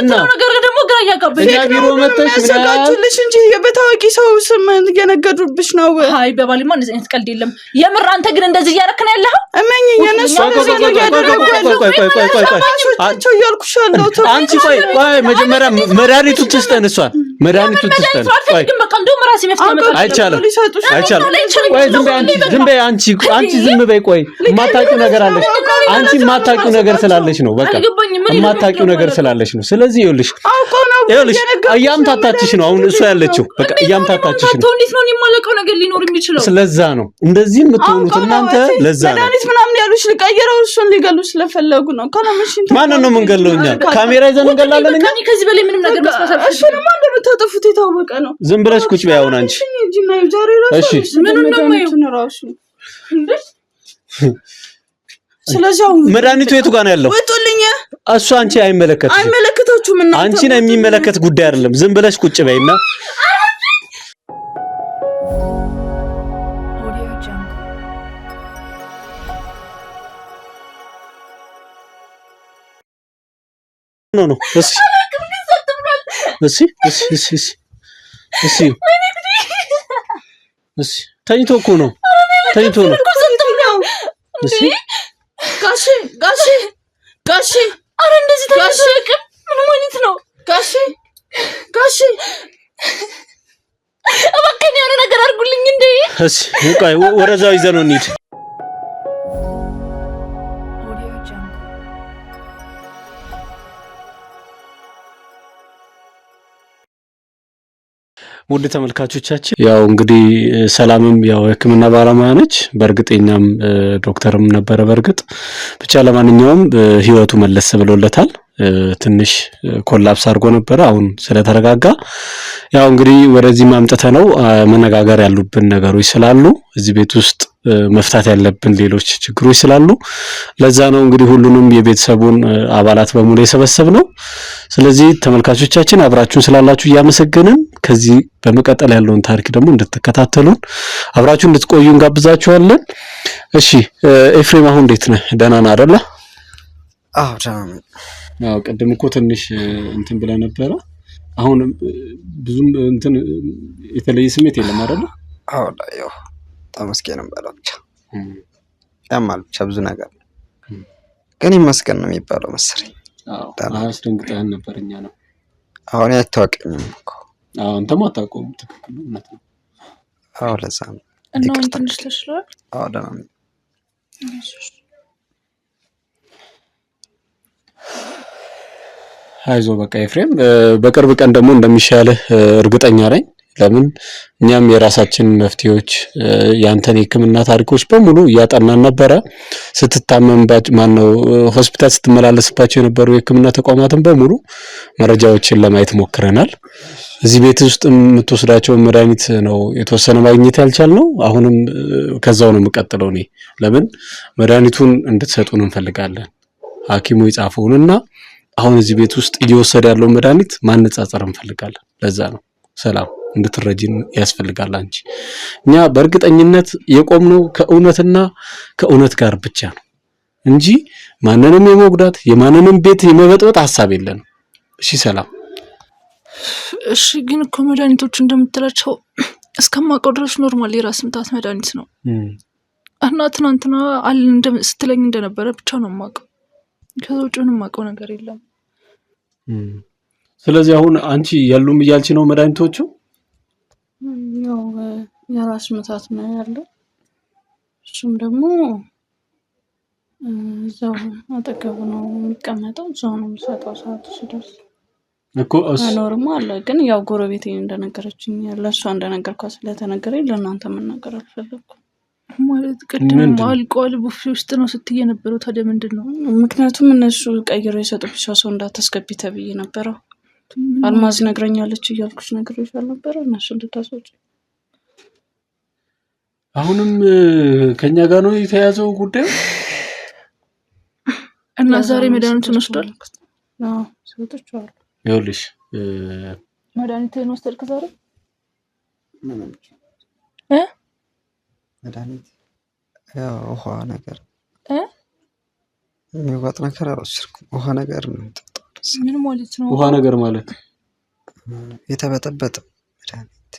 እና ነገር ደግሞ ግራ እያጋባኝ እኛ ቢሮ መተሽ ያዘጋጁልሽ እንጂ በታዋቂ ሰው ስም እየነገዱብሽ ነው። አይ በባሊማ እንደዚህ አይነት ቀልድ የለም። የምር አንተ ግን እንደዚህ እያደረክ ነው ያለኸው? እመኚኝ የእነሱ ነገር እያደረጉ ያለው እያልኩሽ ያለሁት አንቺ ቆይ መጀመሪያ መድኃኒቱን ትስጠን። እሷን መድኃኒቱን ትስጠን። ቆይ እንደውም ራሴ መፍታመጣ አይቻልም። ቆይ ዝም በይ አንቺ ዝም በይ። ቆይ የማታውቂው ነገር አለሽ። አንቺ የማታውቂው ነገር ስላለሽ ነው። በቃ የማታውቂው ነገር ስላለሽ ነው። ስለዚህ ይኸውልሽ እያምታታችሽ ነው አሁን እሷ ያለችው። በቃ እያምታታችሽ ነው። እንዴት ነው የማለቀው ነገር ሊኖር የሚችለው? ስለዛ ነው እንደዚህ የምትሆኑት እናንተ። ለዛ ነው መድኃኒት ምናምን ያሉሽ ልቀይረው እሱን ሊገሉ ስለፈለጉ ነው። ማንን ነው የምንገለው እኛ? ካሜራ ይዘን እንገላለን እኛ? ከዚህ በላይ ምንም ነገር መስማት እሱንማ እንደምታጠፉት የታወቀ ነው። ዝም ብለሽ ቁጭ በይ አሁን አንቺ። እሺ ምን ነው ራሱ ስለዚህ መድኃኒቱ የቱ ጋር ነው ያለው? ወጡልኝ። እሱ አንቺ አይመለከታችሁም። እና አንቺን የሚመለከት ጉዳይ አይደለም። ዝም ብለሽ ቁጭ በይና ነው እሺ ተኝቶ እኮ ነው። ተኝቶ ነው። እሺ ጋሺ አረ እንደዚህ ተጋሽክ ምን ማለት ነው? ጋሺ እባክህ የሆነ ነገር አድርጉልኝ እንዴ! እሺ ቆይ ወረዛው ይዘነው እንሂድ። ውድ ተመልካቾቻችን ያው እንግዲህ ሰላምም ያው የሕክምና ባለሙያ ነች። በእርግጠኛም ዶክተርም ነበረ። በእርግጥ ብቻ ለማንኛውም ህይወቱ መለስ ብሎለታል። ትንሽ ኮላፕስ አድርጎ ነበር። አሁን ስለተረጋጋ ያው እንግዲህ ወደዚህ ማምጣተ ነው መነጋገር ያሉብን ነገሮች ስላሉ እዚህ ቤት ውስጥ መፍታት ያለብን ሌሎች ችግሮች ስላሉ ለዛ ነው እንግዲህ ሁሉንም የቤተሰቡን አባላት በሙሉ የሰበሰብነው። ስለዚህ ተመልካቾቻችን አብራችሁን ስላላችሁ እያመሰገንን ከዚህ በመቀጠል ያለውን ታሪክ ደግሞ እንድትከታተሉን አብራችሁን እንድትቆዩ እንጋብዛችኋለን። እሺ ኤፍሬም አሁን እንዴት ነህ? ደህና ነህ አይደል? አዎ ደህና ነኝ። ያው ቀደም እኮ ትንሽ እንትን ብለህ ነበረ። አሁን ብዙም እንትን የተለየ ስሜት የለም አይደል? አዎ ያው ተመስገን ነበር ብቻ ያማል ብቻ ብዙ ነገር ግን ይመስገን ነው የሚባለው መሰለኝ። አዎ አስደንግጠን ነበር እኛ ነው። አሁን አይታወቀኝም እኮ። አዎ አንተም አታውቀውም። ትክክል ነው። አዎ ለዛ ነው እና ትንሽ ተሽሏል። አዎ ደህና ነኝ። አይዞህ በቃ ኤፍሬም በቅርብ ቀን ደግሞ እንደሚሻልህ እርግጠኛ ነኝ። ለምን እኛም የራሳችን መፍትሄዎች ያንተን የሕክምና ታሪኮች በሙሉ እያጠናን ነበረ። ስትታመምባቸው ማነው ሆስፒታል ስትመላለስባቸው የነበሩ የሕክምና ተቋማትን በሙሉ መረጃዎችን ለማየት ሞክረናል። እዚህ ቤት ውስጥ የምትወስዳቸው መድኃኒት ነው የተወሰነ ማግኘት ያልቻልነው። አሁንም ከዛው ነው የምቀጥለው እኔ። ለምን መድኃኒቱን እንድትሰጡን እንፈልጋለን። ሐኪሙ የጻፈውንና አሁን እዚህ ቤት ውስጥ እየወሰደ ያለው መድኃኒት ማነጻጸር እንፈልጋለን። ለዛ ነው ሰላም እንድትረጂን ያስፈልጋል። አንቺ እኛ በእርግጠኝነት የቆምነው ከእውነትና ከእውነት ጋር ብቻ ነው እንጂ ማንንም የመጉዳት የማንንም ቤት የመበጥበጥ ሐሳብ የለንም። እሺ ሰላም። እሺ ግን እኮ መድኃኒቶቹ እንደምትላቸው እስከማውቀው ድረስ ኖርማል የራስ ምታት መድኃኒት ነው እና ትናንትና ስትለኝ እንደነበረ ብቻ ነው የማውቀው። ከዛ ውጭ ምንም የማውቀው ነገር የለም። ስለዚህ አሁን አንቺ ያሉም እያልች ነው መድኃኒቶቹ? ያው የራስ ምታት ነው ያለው። እሱም ደግሞ እዛው አጠገቡ ነው የሚቀመጠው። እዛው ነው የሚሰጠው ሰዓቱ ሲደርስ እኮ ኖርማል። ግን ያው ጎረቤቴ እንደነገረችኝ ለእሷ እንደነገርኳት ስለተነገረኝ ለእናንተ መናገር አልፈለኩም። ማለት ቅድም አልቋል ቡፌ ውስጥ ነው ስትይ የነበረው። ታዲያ ምንድን ነው? ምክንያቱም እነሱ ቀይረው የሰጡብሽ ሰው እንዳታስገቢ ተብዬ ነበረ። አልማዝ ነግረኛለች እያልኩሽ ነግሬሽ አልነበረ? እነሱ እንድታስወጪ። አሁንም ከኛ ጋር ነው የተያዘው ጉዳዩ እና ዛሬ መድኃኒቱን ወስዷል? አዎ ሰጥቼዋለሁ። ይኸውልሽ መድኃኒትን ወሰድክ ዛሬ? መድኃኒት ያው ውሃ ነገር የሚዋጥ ነገር አልወሰድኩም። ውሃ ነገር ነው የምጠጣው። ምን ማለት ነው ውሃ ነገር ማለት? የተበጠበጠ መድኃኒት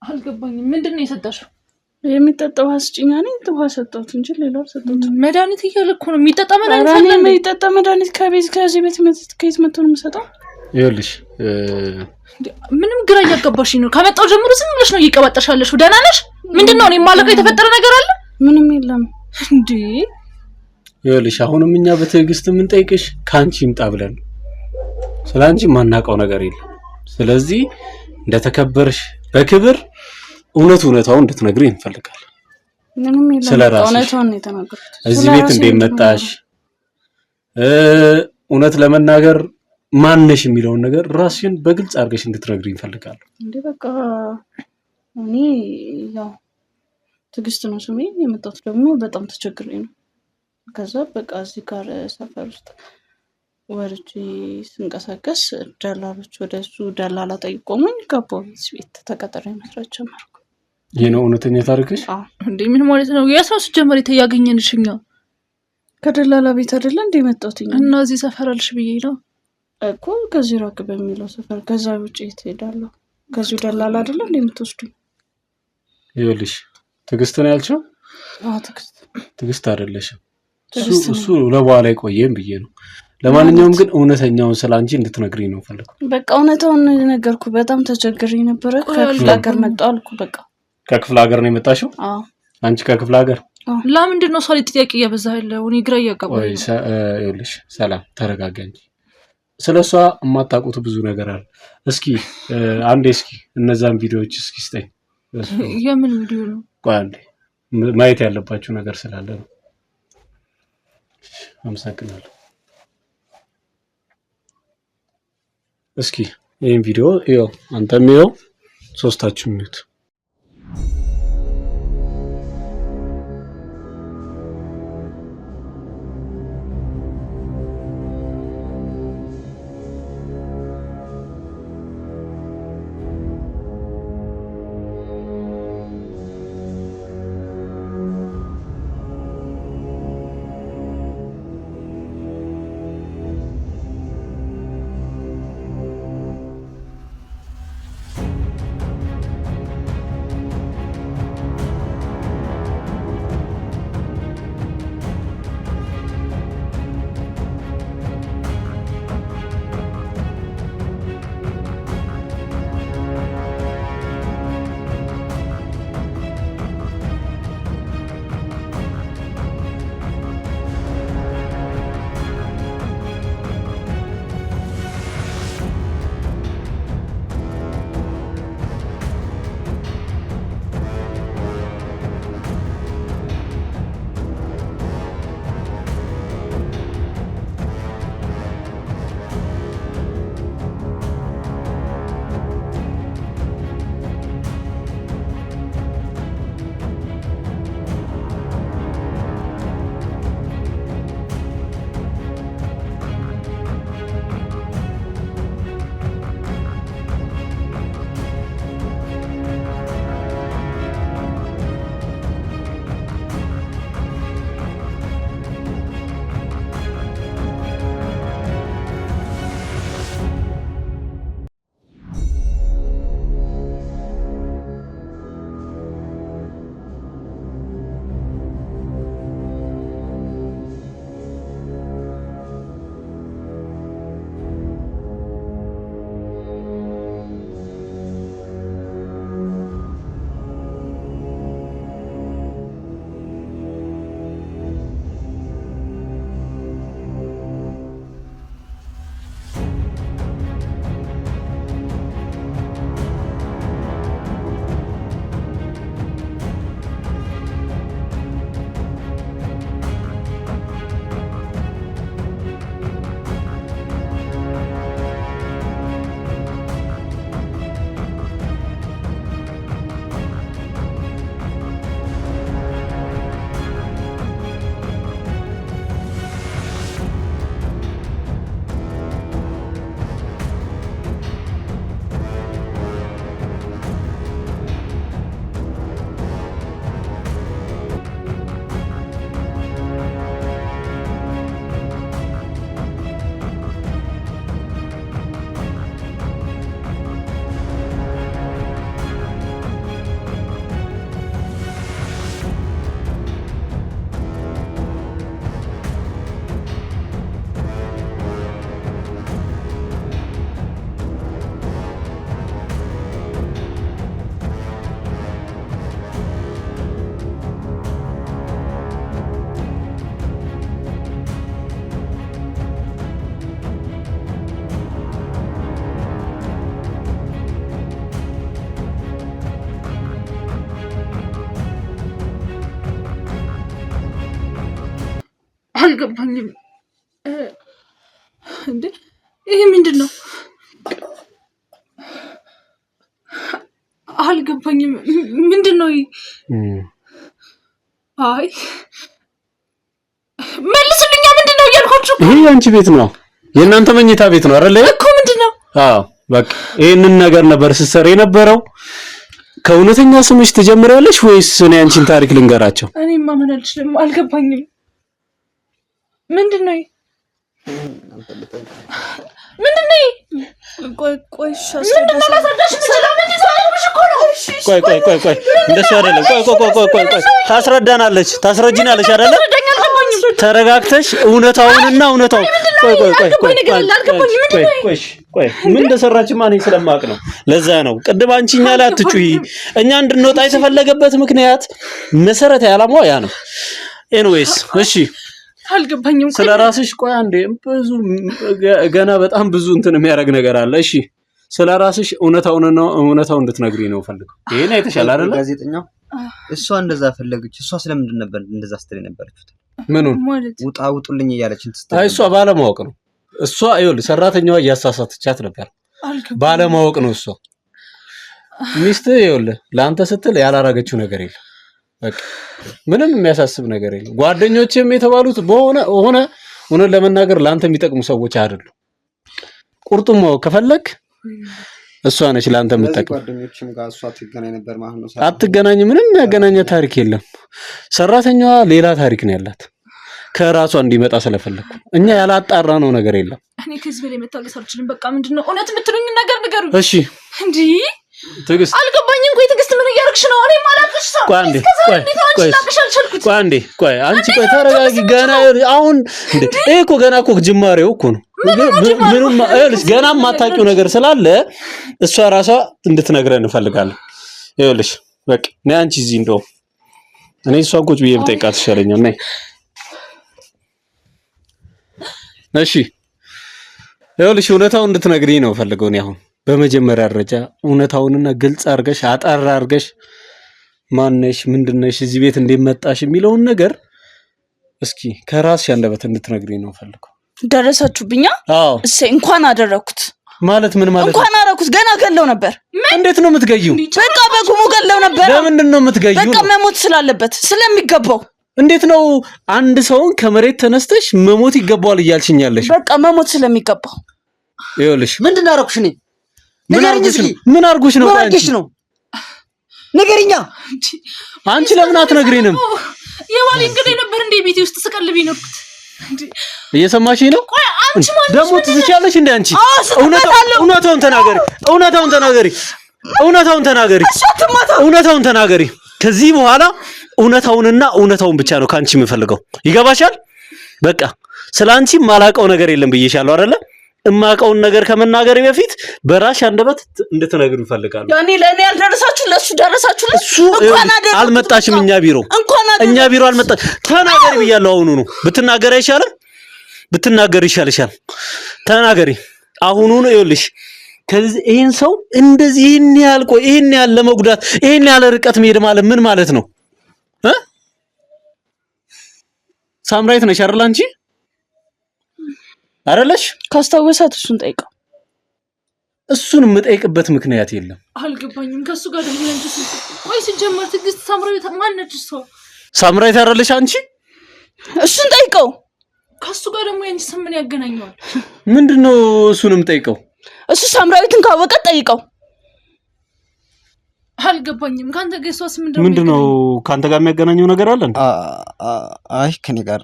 አልገባኝም። ምንድን ነው የሰጠሽው? የሚጠጣው ውሃ ስጭኛ ነኝ። ውሃ ሰጠሁት እንጂ ሌላ አልሰጠሁትም። መድኃኒት እያለ እኮ ነው የሚጠጣ መድኃኒት አለ። የሚጠጣ መድኃኒት ከዚህ ቤት ከየት መጥቶ ነው የምሰጠው? ይኸውልሽ ምንም ግራ እያጋባሽኝ ነው። ከመጣው ጀምሮ ዝም ብለሽ ነው እየቀባጠርሻለሽ። ደህና ነሽ? ምንድን ነው? እኔ የማለቀው የተፈጠረ ነገር አለ? ምንም የለም እንዴ። ይኸውልሽ አሁንም እኛ በትዕግስት የምንጠይቅሽ ከአንቺ ይምጣ ብለን ስለአንቺ ማናውቀው ነገር የለም። ስለዚህ እንደተከበርሽ በክብር እውነታውን እንድትነግሪ እንፈልጋለን። ምንም የለም። እውነታውን ነው የተናገርኩት። እዚህ ቤት እንዴት መጣሽ? እውነት ለመናገር ማንነሽ የሚለውን ነገር ራስሽን በግልጽ አድርገሽ እንድትነግሪ እንፈልጋለን። እንዴ በቃ እኔ ያው ትዕግስት ነው ስሜ። የመጣሁት ደግሞ በጣም ተቸግሬ ነው። ከዛ በቃ እዚህ ጋር ሰፈር ውስጥ ወርጄ ስንቀሳቀስ ደላሎች ወደሱ ደላላ ጠይቆሙኝ ገባሁ። እዚህ ቤት ተቀጥሬ መስራት ጀመርኩ። ይሄ ነው እውነተኛ ታሪክሽ? እንዴ ምን ማለት ነው? የሰውስ ጀመር ያገኘንሽ እኛ ከደላላ ቤት አይደለ እንዴ መጣሁት እና እዚህ ሰፈር አልሽ ብዬ ነው እኮ። ከዚህ ራቅ በሚለው ሰፈር ከዛ ውጪ ትሄዳለሁ። ከዚህ ደላላ አይደለ እንዴ የምትወስዱኝ? ይኸውልሽ ትዕግስት ነው ያልሽው? ትዕግስት አይደለሽም። እሱ ለበኋላ ይቆየም ብዬ ነው። ለማንኛውም ግን እውነተኛውን ስላንቺ እንድትነግሪኝ ነው ፈልኩ። በቃ እውነታውን ነገርኩ። በጣም ተቸግሬ ነበር። ከክፍለ ሀገር መጣሁ አልኩ። በቃ ከክፍለ ሀገር ነው የመጣሽው? አዎ። አንቺ ከክፍለ ሀገር? ለምንድን ነው ሷሊ ጥያቄ እያበዛህ ያለው? እኔ ግራ እያጋባኝ ነው። ይኸውልሽ ሰላም ተረጋጋ እንጂ ስለሷ የማታውቁት ብዙ ነገር አለ። እስኪ አንዴ እነዛን ቪዲዮዎች እስኪ ስጠኝ። የምን ቪዲዮ ነው? ቆይ አንዴ ማየት ያለባችሁ ነገር ስላለ ነው። አመሰግናለሁ። እስኪ ይሄን ቪዲዮ ይኸው አንተም ይኸው ሶስታችሁም ይዩት። አልገባኝም እንዴ ይሄ ምንድነው አልገባኝም ምንድነው አይ መልስልኛ ምንድነው ያልኳችሁ ይሄ አንቺ ቤት ነው የእናንተ መኝታ ቤት ነው አይደል እኮ ምንድነው አዎ በቃ ይሄንን ነገር ነበር ስትሰሪ የነበረው ከእውነተኛ ስምሽ ትጀምሪያለሽ ወይስ እኔ አንቺን ታሪክ ልንገራቸው እኔማ ምን አልችልም አልገባኝም ምንድነው ቆይ እንደሱ አይደለም ቆይ ታስረዳናለች ታስረጂናለች አይደለ ተረጋግተሽ እውነታውንና እውነታው ቆይ ምን እንደሰራች ማን ስለማቅ ነው ለዛ ነው ቅድም አንቺኛ ላይ አትጩሂ እኛ እንድንወጣ የተፈለገበት ምክንያት መሰረታዊ ዓላማው ያ ነው ኤኒዌይስ እሺ አልገባኝም ስለራስሽ ቆይ አንዴ ብዙ ገና በጣም ብዙ እንትን የሚያደርግ ነገር አለ እሺ ስለራስሽ እውነታው እንድትነግሪ ነው ፈልገው ይሄን አይተሻል አይደል ጋዜጠኛው እሷ እንደዛ ፈለገች እሷ ስለምንድን ነበር እንደዛ ስትል ነበረችው ምኑን ውጡልኝ እያለች አይ እሷ ባለማወቅ ነው እሷ ይኸውልህ ሰራተኛዋ እያሳሳተቻት ነበር ባለማወቅ ነው እሷ ሚስት ይኸውልህ ለአንተ ስትል ያላረገችው ነገር የለም በቃ ምንም የሚያሳስብ ነገር የለም ጓደኞችም የተባሉት ሆነ ለመናገር ለአንተ የሚጠቅሙ ሰዎች አይደሉ ቁርጡም ከፈለክ እሷ ነች ለአንተ የምትጠቅም ጓደኞችም ጋር እሷ ትገናኝ ነበር ማለት ነው አትገናኝ ምንም ያገናኘ ታሪክ የለም ሰራተኛዋ ሌላ ታሪክ ነው ያላት ከራሷ እንዲመጣ ስለፈለኩ እኛ ያላጣራ ነው ነገር የለም እኔ ከዚህ በላይ መታገስ አልችልም በቃ ምንድነው እውነት የምትሉኝ ነገር ንገሩ እሺ እንዴ ትግስት አልገባኝም ቆይ ትግስት ምን እያደረግሽ ነው እኔ ማላቅሽ ሰው ቆይ አንቺ ቆይ ተረጋጊ ገና አሁን እኮ ገና እኮ ጅማሬው እኮ ነው ምንም አይልሽ ገና ማታቂው ነገር ስላለ እሷ ራሷ እንድትነግረን እንፈልጋለን ይኸውልሽ በቃ ነይ አንቺ እዚህ እንደው እኔ እሷን ቁጭ ብዬ ብጠይቃት ይሻለኛል ነይ እሺ ይኸውልሽ እውነታውን እንድትነግሪኝ ነው ፈልገው ነው አሁን በመጀመሪያ ደረጃ እውነታውንና ግልጽ አርገሽ አጣራ አርገሽ ማነሽ ምንድነሽ እዚህ ቤት እንደመጣሽ የሚለውን ነገር እስኪ ከራስሽ አንደበት እንድትነግሪኝ ነው ፈልገው ደረሳችሁብኛ እሺ እንኳን አደረኩት ማለት ምን ማለት እንኳን አደረኩት ገና ገለው ነበር እንዴት ነው የምትገዩ በቃ በጉሙ ገለው ነበር ለምንድን ነው የምትገዩ በቃ መሞት ስላለበት ስለሚገባው እንዴት ነው አንድ ሰውን ከመሬት ተነስተሽ መሞት ይገባዋል እያልሽኛለሽ በቃ መሞት ስለሚገባው ይኸውልሽ ምንድን ነው ያደረኩሽ እኔ ምን አርጉሽ ነው አንቺ ነው ነገርኛ አንቺ ለምን አትነግሪንም የዋሊ እንግዲህ ነበር እንደ ቤቴ ውስጥ ስቀልብ ይኖርኩት እየሰማሽኝ ነው ደሞ ትዝቻለሽ እንደ አንቺ እውነታውን ተናገሪ ከዚህ በኋላ እውነታውን ብቻ ነው ካንቺ የምፈልገው ይገባሻል በቃ ስላንቺ ማላቀው ነገር የለም ብዬሻለሁ አይደለ እማቀውን ነገር ከመናገር በፊት በራሽ አንደበት እንድትነግሩ ይፈልጋሉ ያኔ ለኔ ያልደረሳችሁ ለሱ ደረሳችሁ ለሱ አልመጣሽም እኛ ቢሮ አልመጣሽ ተናገሪ ብያለሁ አሁኑ ነው ብትናገር ይሻልሻል ተናገሪ አሁኑ ነው ይኸውልሽ ከዚህ ይሄን ሰው እንደዚህ ይሄን ያህል ለመጉዳት ይሄን ያህል ርቀት መሄድ ማለት ምን ማለት ነው ሳምራይት ነሽ አይደል አንቺ አረለሽ ካስታወሳት እሱን ጠይቀው እሱን የምጠይቅበት ምክንያት የለም አልገባኝም ከሱ ጋር ደግሞ እንጂ ቆይ ሲጀመር ትግስት ሳምራይት ማነች እሷ ሳምራይት አይደለሽ አንቺ እሱን ጠይቀው ከሱ ጋር ደግሞ እንጂ ምን ያገናኘዋል ምንድነው እሱንም ጠይቀው እሱ ሳምራዊትን ካወቀ ጠይቀው አልገባኝም ካንተ ጋር እሷስ ምንድነው ካንተ ጋር የሚያገናኘው ነገር አለ አይ ከኔ ጋር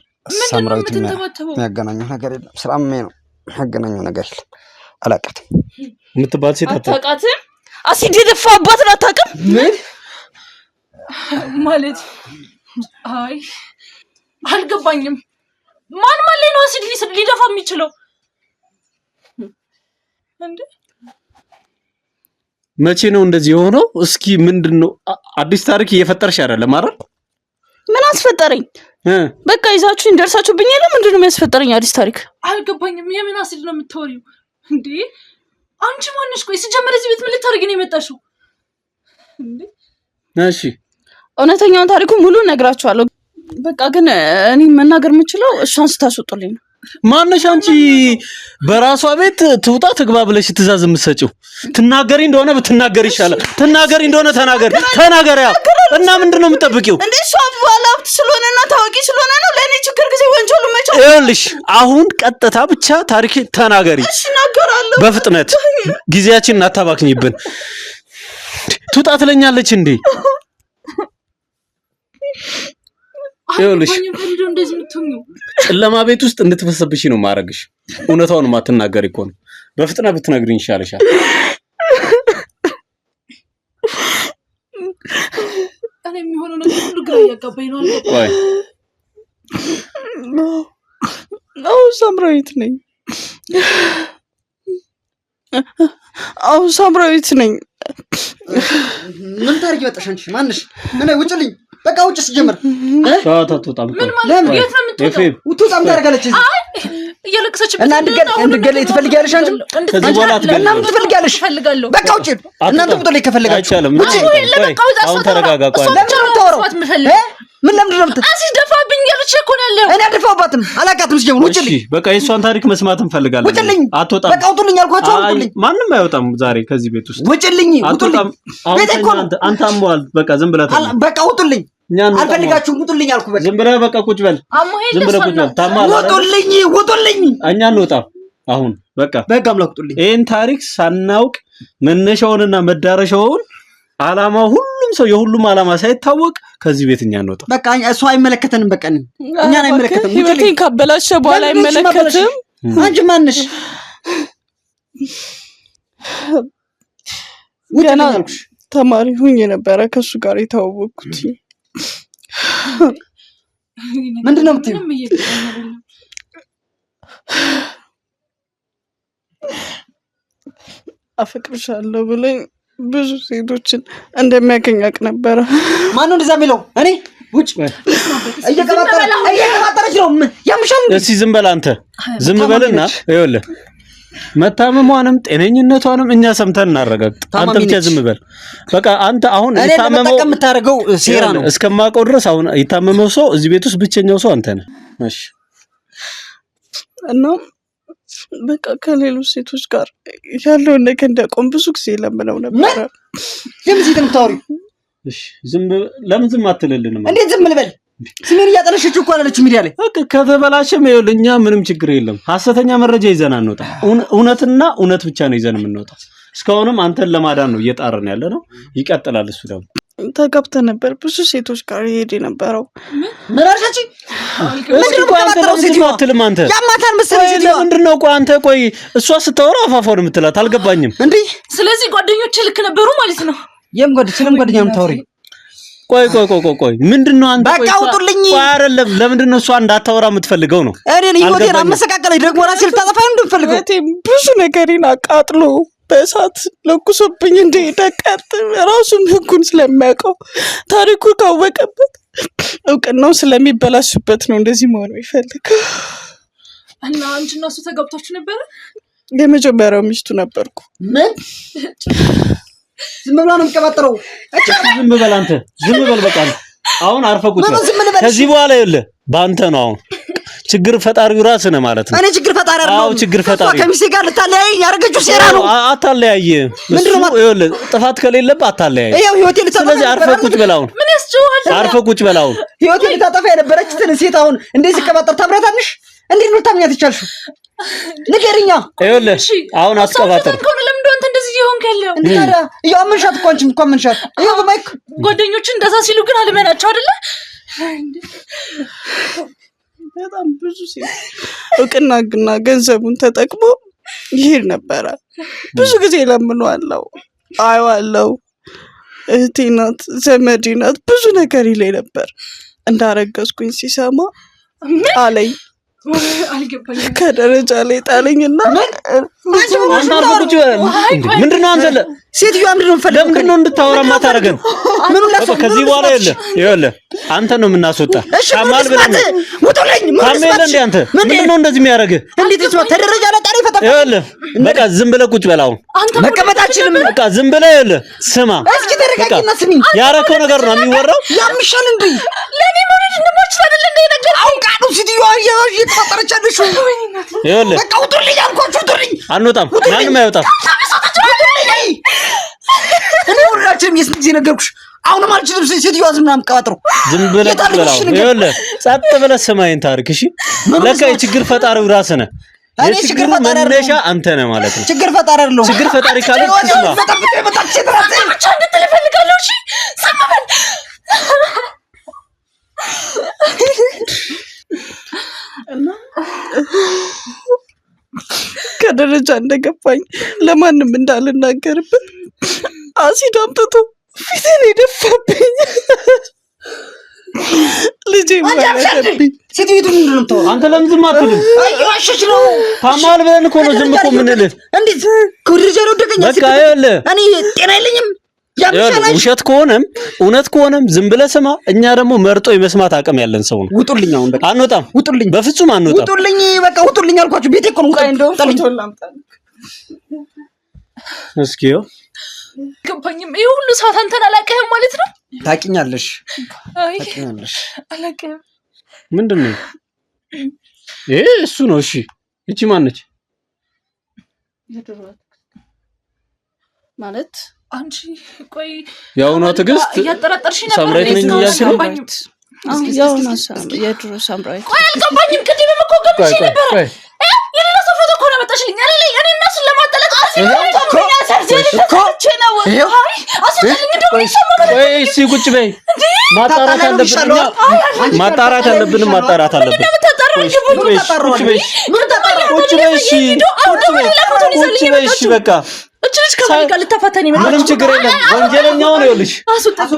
ሳምራዊት የሚያገናኘው ነገር የለም ስራሜ ነው የሚያገናኘው ነገር የለም አላውቃትም የምትባል ሴት አታውቃትም አሲድ የደፋባትን አታውቅም ምን ማለት አይ አልገባኝም ማን ማለት ነው አሲድ ሊደፋ የሚችለው እንዴ መቼ ነው እንደዚህ የሆነው እስኪ ምንድነው አዲስ ታሪክ እየፈጠርሽ አይደለም አይደል ምን አስፈጠረኝ በቃ ይዛችሁ እንደርሳችሁብኝ አይደል ምንድነው የሚያስፈጠረኝ አዲስ ታሪክ አልገባኝም የምን አሲድ ነው የምትወሪው እንዴ አንቺ ማንሽ ቆይ ሲጀመር እዚህ ቤት ምን ልታረጊ ነው የመጣሽው እንዴ እሺ እውነተኛውን ታሪኩ ሙሉ ነግራችኋለሁ በቃ ግን እኔ መናገር የምችለው እሷን ስታስወጡልኝ ነው። ማነሽ አንቺ በራሷ ቤት ትውጣ ትግባ ብለሽ ትእዛዝ የምትሰጪው? ትናገሪ እንደሆነ ብትናገሪ ይሻላል። ትናገሪ እንደሆነ ተናገሪ። እና ምንድነው የምትጠብቂው እንዴ? እሷ ባለሀብት ስለሆነና ታዋቂ ስለሆነ ነው ለኔ ችግር ጊዜ ወንጀሉ መቼ? ይኸውልሽ አሁን ቀጥታ ብቻ ታሪክ ተናገሪ። እሺ እናገራለሁ። በፍጥነት ጊዜያችንን አታባክኝብን። ትውጣ ትለኛለች እንዴ? ይኸውልሽ ጨለማ ቤት ውስጥ እንድትፈሰብሽ ነው ማረግሽ። እውነታውን ማትናገሪ እኮ ነው። በፍጥነት ብትነግሪኝ ይሻልሻል። እኔ የሚሆነው ነገር ሁሉ ግራ እያጋባኝ ነው። ቆይ ሳምራዊት ነኝ። ሳምራዊት ነኝ። ምን ታርጊ ወጣሽ አንቺ? ማንሽ? ምን ውጭልኝ። በቃ ውጭ ሲጀምር ታታጣም ለምን የት ነው የምትወጣው? ውጡጣም ታረጋለች እዚህ እየለቀሰች እና እንድገለይ ትፈልጊያለሽ አንቺ? ከዚህ በኋላ እናም ትፈልጊያለሽ? በቃ ውጭ እናንተ ውጡልኝ ከፈለጋችሁ። አሁን ተረጋጋ። ቆይ ምን ለምንድን ነው የምትል? አሲስ ደፋብኝ ያለች እኮ ነው ያለው። እኔ አደፋባትም አላቃትም። ሲጀምር ውጭልኝ። በቃ የሷን ታሪክ መስማት እንፈልጋለን። ውጭልኝ። አትወጣም። በቃ ውጡልኝ አልኳችሁ። ውጡልኝ። ማንም አይወጣም ዛሬ ከዚህ ቤት ውስጥ። ውጭልኝ። ውጡልኝ። አንተ አሟል። በቃ ዝም ብለህ በቃ ውጡልኝ። አልፈልጋችሁም። ውጡልኝ አልኩ። በቃ ዝም ብለህ በቃ ቁጭ በል። ዝም ብለህ ቁጭ በል። ታማል። ውጡልኝ። ውጡልኝ። እኛ እንወጣም አሁን። በቃ አምላክ ውጡልኝ። ይሄን ታሪክ ሳናውቅ መነሻውንና መዳረሻውን አላማው ሁሉም ሰው የሁሉም አላማ ሳይታወቅ ከዚህ ቤት እኛ እንወጣ። በቃ እሱ አይመለከተንም። በቃ እኛን አይመለከተንም። ህይወቴን ካበላሸ በኋላ አይመለከትም። አንቺ ማንሽ? ገና ተማሪ ሁኝ የነበረ ከሱ ጋር የተዋወቅኩት። ምንድነው የምትይው? አፈቅርሻለሁ ብለኝ ብዙ ሴቶችን እንደሚያገኛቅ ነበረ። ማን ነው እንደዛ የሚለው? እኔ ውጭ እየቀባጠረች ነው። ያምሻል። እስኪ ዝም በል አንተ። ዝም በልና ይኸውልህ መታመሟንም ጤነኝነቷንም እኛ ሰምተን እናረጋግጥ። አንተ ብቻ ዝም በል በቃ። አንተ አሁን የታመመው የምታደርገው ሴራ ነው እስከማውቀው ድረስ። አሁን የታመመው ሰው እዚህ ቤት ውስጥ ብቸኛው ሰው አንተ ነህ። እሺ እና በቃ ከሌሎች ሴቶች ጋር ያለውን ነገር እንዳቆም ብዙ ጊዜ ለምነው ነበር። ለምን እዚህ ተምታወሪው? እሺ ለምን ዝም አትልልንም? እንዴት ዝም ልበል? ስሜን እያጠለሸችው እኮ አለች ሚዲያ ላይ። በቃ ከተበላሸም ይኸውልህ እኛ ምንም ችግር የለም። ሐሰተኛ መረጃ ይዘን አንወጣ። እውነትና እውነት ብቻ ነው ይዘን የምንወጣው። እስካሁንም አንተን ለማዳን ነው እየጣርን ያለ ነው። ይቀጥላል። እሱ ደግሞ ተጋብተህ ነበር ብዙ ሴቶች ጋር ይሄድ የነበረው። ምን አልሻች? ምንድነው አንተ ያማታል መሰለኝ። ምንድነው? ቆይ አንተ ቆይ እሷ ስታወራ አፋፋውን የምትላት አልገባኝም እንዴ? ስለዚህ ጓደኞቼ ልክ ነበሩ ማለት ነው። ስለምን ጓደኛ ነው ታወሪ? ቆይ ምንድነው አንተ? በቃ ውጡልኝ። ቆይ አይደለም፣ ለምንድነው እሷ እንዳታወራ የምትፈልገው ነው? እኔ ህይወቴን አመሰቃቀለኝ። ደግሞ ራሴ ልታጠፋ ነው እንደምፈልገው። ብዙ ነገሬን አቃጥሎ በእሳት ለኩሶብኝ እንደሄደ ቀጥ ራሱን ህጉን ስለሚያውቀው ታሪኩ ካወቀበት እውቅናው ስለሚበላሽበት ነው እንደዚህ መሆን የሚፈልገው። እና አንቺና እሱ ተጋብታችሁ ነበረ? የመጀመሪያው ሚስቱ ነበርኩ። ምን ዝም ብላ ነው የምትቀባጥረው? ዝም በል አንተ፣ ዝም በል በቃ። አሁን አርፈህ ቁጭ በል። ከዚህ በኋላ ይኸውልህ በአንተ ነው አሁን ችግር ፈጣሪው ራስህ ነህ ማለት ነው። እኔ ችግር ፈጣሪ አይደለም። አዎ ችግር ፈጣሪ። ከሚስቴ ጋር ልታለያይ ያደረገችው ሴራ ነው። አታለያየ። ይኸውልህ ጥፋት ከሌለበት አታለያየ። ይኸው ህይወቴ ልታጠፋ። ስለዚህ አርፈህ ቁጭ በል አሁን። ምን ያስጨዋል? አርፈህ ቁጭ በል አሁን። ህይወቴ ልታጠፋ የነበረችትን ሴት አሁን እንደዚህ ሲቀባጠር ታብራታለሽ? እንዴት ነው ታምኛት ይቻልሽው? ንገሪኛ። ይኸውልህ አሁን አስቀባጠር ከሆነ ለምን እንደው አንተ እንደዚህ ይሆን ካለው እንዴ? ያው አመንሻት እኮ አንቺም እኮ አመንሻት። ይኸው በማይክ ጓደኞችን እንደዛ ሲሉ ግን አልመናቸው አይደለ? በጣም ብዙ ሴት እውቅናና ገንዘቡን ተጠቅሞ ይሄድ ነበረ። ብዙ ጊዜ ለምነዋለሁ፣ አየዋለሁ። እህቴ ናት፣ ዘመዴ ናት፣ ብዙ ነገር ይለኝ ነበር። እንዳረገዝኩኝ ሲሰማ ጣለኝ። አልገባኝም። ከደረጃ ላይ ጣለኝና ምንድነው አንተ ሴትዮዋ ምንድነው ፈልገው? ለምንድነው እንድታወራ ማታረገን? ከዚህ በኋላ ይኸውልህ አንተ ነው የምናስወጣ። ካማል ብለን ውጡልኝ። ካሜል እንደ አንተ ምንድነው እንደዚህ የሚያደርገው? እንዴት ነው ተደረጃ ላይ ጣሪ ፈታ? ይኸውልህ በቃ ዝም ብለህ ቁጭ በል አሁን። መቀመጣችንም በቃ ዝም ብለህ ይኸውልህ ስማ። እስኪ ተረጋጊና ስሚ። ያረከው ነገር ነው የሚወራው። ያምሻል እንዴ? ለኔ ማለት እንደማችላ እየተፈጠረቻለሽ ይኸውልህ በቃ ውጡልኝ አልኳችሁ ውጡልኝ አንወጣም ማንም አይወጣም እኔ ሁላችንም የስንት ጊዜ ነገርኩሽ አሁንም አልችልም ሴትዮዋ ዝም ብላ የምትቀባጥረው ዝም ብለህ ትበላው ይኸውልህ ጸጥ ብለህ ስማይን ታሪክ እሺ ለካ የችግር ፈጣሪው ራስህ ነህ እኔ ችግር ፈጣሪ መነሻ አንተ ነህ ማለት ነው ችግር ፈጣሪ አይደለም ችግር ፈጣሪ ካለ ትስማ ብቻ እንድትል እፈልጋለሁ እሺ ዝም በል እና ከደረጃ እንደገባኝ ለማንም እንዳልናገርበት አሲድ አምጥቶ ፊቴን የደፋብኝ ልጄ ማለብኝ ሴትዮቱ ምንድን ነው የምታወራው አንተ ለምን ዝም አትልም ዋሸሽ ነው ታማል ብለን እኮ ነው ዝም እኮ የምንልህ እንዴት ከደረጃ ነው ደገኛ በቃ ይኸውልህ እኔ ጤና የለኝም ውሸት ከሆነም እውነት ከሆነም ዝም ብለህ ስማ እኛ ደግሞ መርጦ የመስማት አቅም ያለን ሰው ነው ውጡልኝ አሁን በቃ አንወጣም ውጡልኝ በፍጹም አንወጣም ውጡልኝ በቃ ውጡልኝ አልኳችሁ ቤቴ እኮ ነው እስኪ ይኸው ገባኝም ይሄ ሁሉ ሰዓት አንተን አላውቅህም ማለት ነው ታውቂኛለሽ አላውቅህም ምንድን ነው ይሄ እሱ ነው እሺ እቺ ማን ነች ማለት አንቺ ቆይ ያው ነው ትግስት ያጠራጠርሽ ነበር ሳምራዊት ነኝ እያልሽ ነው ያው ነው የድሮ ሳምራዊት ቆይ አልገባኝም ቅድም እኮ ገብቼ ነበር የሌላ ሰው ፎቶ እኮ ነው መጣሽልኝ አይደል እኔ እነሱን ለማጠለቅ ቆይ እስኪ ቁጭ በይ ማጣራት አለብን ቁጭ በይ እሺ በቃ እቺ ከማን ጋር ልታፋታኝ ምንም ችግር የለም ወንጀለኛው ነው ይኸውልሽ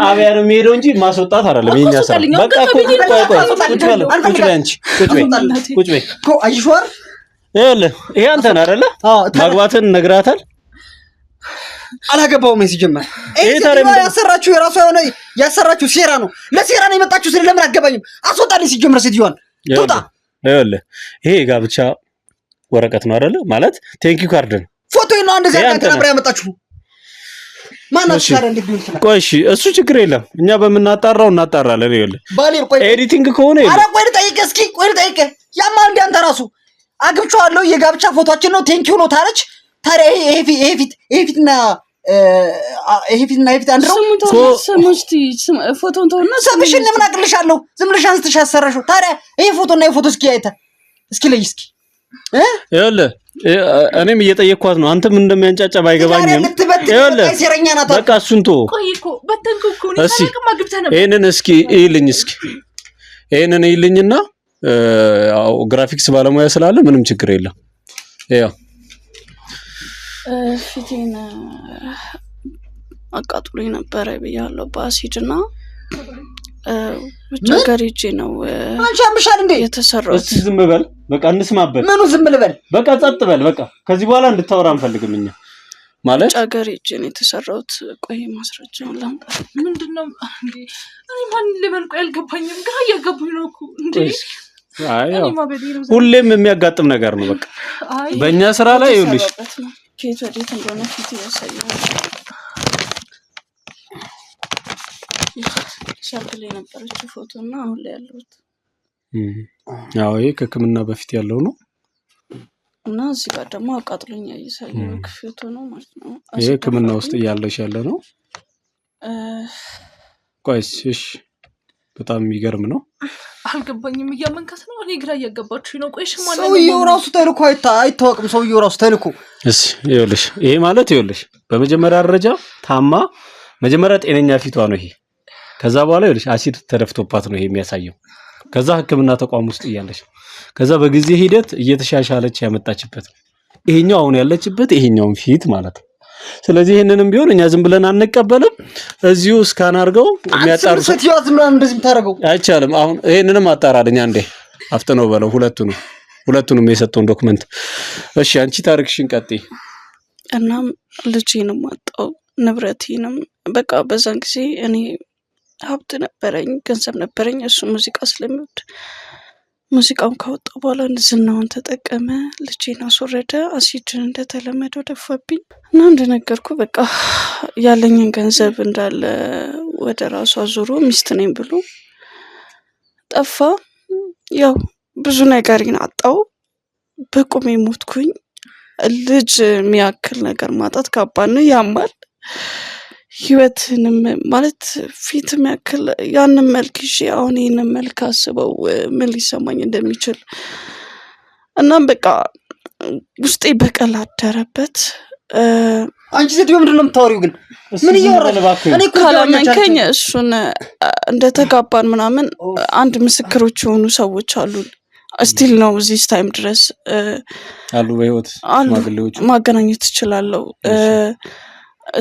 አብያ ነው የሚሄደው እንጂ ማስወጣት አይደለም የኛ ስራ በቃ ቁጭ በይ አንቺ ቁጭ በይ እኮ አይሽዋር ይኸውልህ ይሄ አንተ ነህ አይደለ ማግባትን ነግራታል አላገባውም ሲጀመር ይሄ ታዲያ ያሰራችሁ የራሷ የሆነ ያሰራችሁ ሴራ ነው ለሴራ ነው የመጣችሁ ስለዚህ ለምን አገባኝም አስወጣልኝ ሲጀመር ሴትዮዋን ትውጣ ይኸውልህ ይሄ ጋብቻ ወረቀት ነው አይደለ ማለት ቴንኪ ካርድ ነው ፎቶ ነው እንደዛ ያቀራብራ ያመጣችሁ ማናችሁ ታዲያ እንዴት ቢሆን ይችላል ቆይ እሺ እሱ ችግር የለም እኛ በመናጣራው እናጣራለን ይኸውልህ ባሌር ቆይ ኤዲቲንግ ከሆነ አረ ቆይ ልጠይቅህ እስኪ ቆይ ልጠይቅህ ያማ እንደ አንተ ራሱ አግብቻለሁ የጋብቻ ፎቶአችን ነው ቴንኪው ነው ታረች ታዲያ ይሄ ፊትና አንድ ነው ሰሙስቲ ፎቶን ተውና ሰምሽን ምን አቅልሻለሁ ዝም ብለሽ አንስተሽ አሰራሽው ታዲያ ይሄ ፎቶና ይሄ ፎቶ እስኪ አይተህ እስኪ ለይ እስኪ ይኸውልህ እኔም እየጠየቅኳት ነው አንተም እንደሚያንጫጫ ባይገባኝም ይኸውልህ በቃ እሱን ተው ቆይ እኮ በተንኩ እኮ ነው ታላቅማ ግብተህ ነበር ይሄንን እስኪ ይሄንን ይልኝና ያው ግራፊክስ ባለሙያ ስላለ ምንም ችግር የለም ያው ፊቴን አቃጥሎኝ ነበረ ብያለሁ በአሲድና ብቻ ጋሪጄ ነው አንቺ አምሻል እንዴ የተሰራው እስቲ ዝም በል በቃ እንስማበት ምኑ ዝም ልበል በቃ ጸጥ በል በቃ ከዚህ በኋላ እንድታወራ አንፈልግም እኛ ማለት ጋሪጄ ነው የተሰራውት ቆይ ማስረጃውን ላምጣ ምንድነው እንዴ እኔ ማን ልበል ቆይ አልገባኝም ግራ እያጋቡኝ ነው እኮ እንዴ ሁሌም የሚያጋጥም ነገር ነው በቃ በእኛ ስራ ላይ ይኸውልሽ ኬት ወዴት እንደሆነ ፊት ያሳያል ሻምፕል የነበረችው ፎቶና አሁን ላይ ያለሁት ያው ይሄ ከህክምና በፊት ያለው ነው እና እዚህ ጋር ደግሞ አቃጥሎኝ ያሳየው ፎቶ ነው ማለት ነው ይሄ ህክምና ውስጥ እያለሽ ያለ ነው ቆይስ እሺ በጣም የሚገርም ነው አልገባኝም እያመንከት ነው እኔ ግራ እያጋባችሁ ነው ቆይሽ ማለት ነው ሰውዬው ራሱ ተልኮ አይታወቅም ሰውዬው ራሱ ተልኮ እሺ ይኸውልሽ ይሄ ማለት ይኸውልሽ በመጀመሪያ ደረጃ ታማ መጀመሪያ ጤነኛ ፊቷ ነው ይሄ ከዛ በኋላ ይኸውልሽ አሲድ ተደፍቶባት ነው ይሄ የሚያሳየው ከዛ ህክምና ተቋም ውስጥ እያለሽ ከዛ በጊዜ ሂደት እየተሻሻለች ያመጣችበት ይሄኛው አሁን ያለችበት ይሄኛውን ፊት ማለት ነው ስለዚህ ይሄንንም ቢሆን እኛ ዝም ብለን አንቀበልም እዚሁ ስካን አድርገው የሚያጣሩ ሰትያው ዝም ብለን እንደዚህ ታረጋው አይቻልም አሁን ይሄንንም አጣራልኝ አንዴ አፍጥነው በለው ሁለቱንም የሰጠውን ዶክመንት እሺ አንቺ ታሪክሽን ቀጥይ እናም ልጄንም አጣው ንብረቴንም በቃ በዛን ጊዜ እኔ ሀብት ነበረኝ ገንዘብ ነበረኝ እሱ ሙዚቃ ስለሚወድ ሙዚቃውን ካወጣው በኋላ ዝናውን ተጠቀመ ልጄን አስወረደ አሲድን እንደተለመደው ደፋብኝ እና እንደነገርኩ በቃ ያለኝን ገንዘብ እንዳለ ወደ ራሱ አዙሮ ሚስት ነኝ ብሎ ጠፋ ያው ብዙ ነገሬን አጣው። በቁሜ ሞትኩኝ። ልጅ የሚያክል ነገር ማጣት ከባድ ነው፣ ያማል። ህይወትንም ማለት ፊት የሚያክል ያንን መልክ ይዤ አሁን ይህንን መልክ አስበው ምን ሊሰማኝ እንደሚችል እናም በቃ ውስጤ በቀል አደረበት። አንቺ ሴትዮ ምንድን ነው የምታወሪው ግን? ምን እያወራሽ? እኔ እኮ ካላመንከኝ እሱን እንደተጋባን ምናምን አንድ ምስክሮች የሆኑ ሰዎች አሉን። ስቲል ነው እዚህ ታይም ድረስ አሉ በህይወት ሽማግሌዎች ማገናኘት እችላለሁ።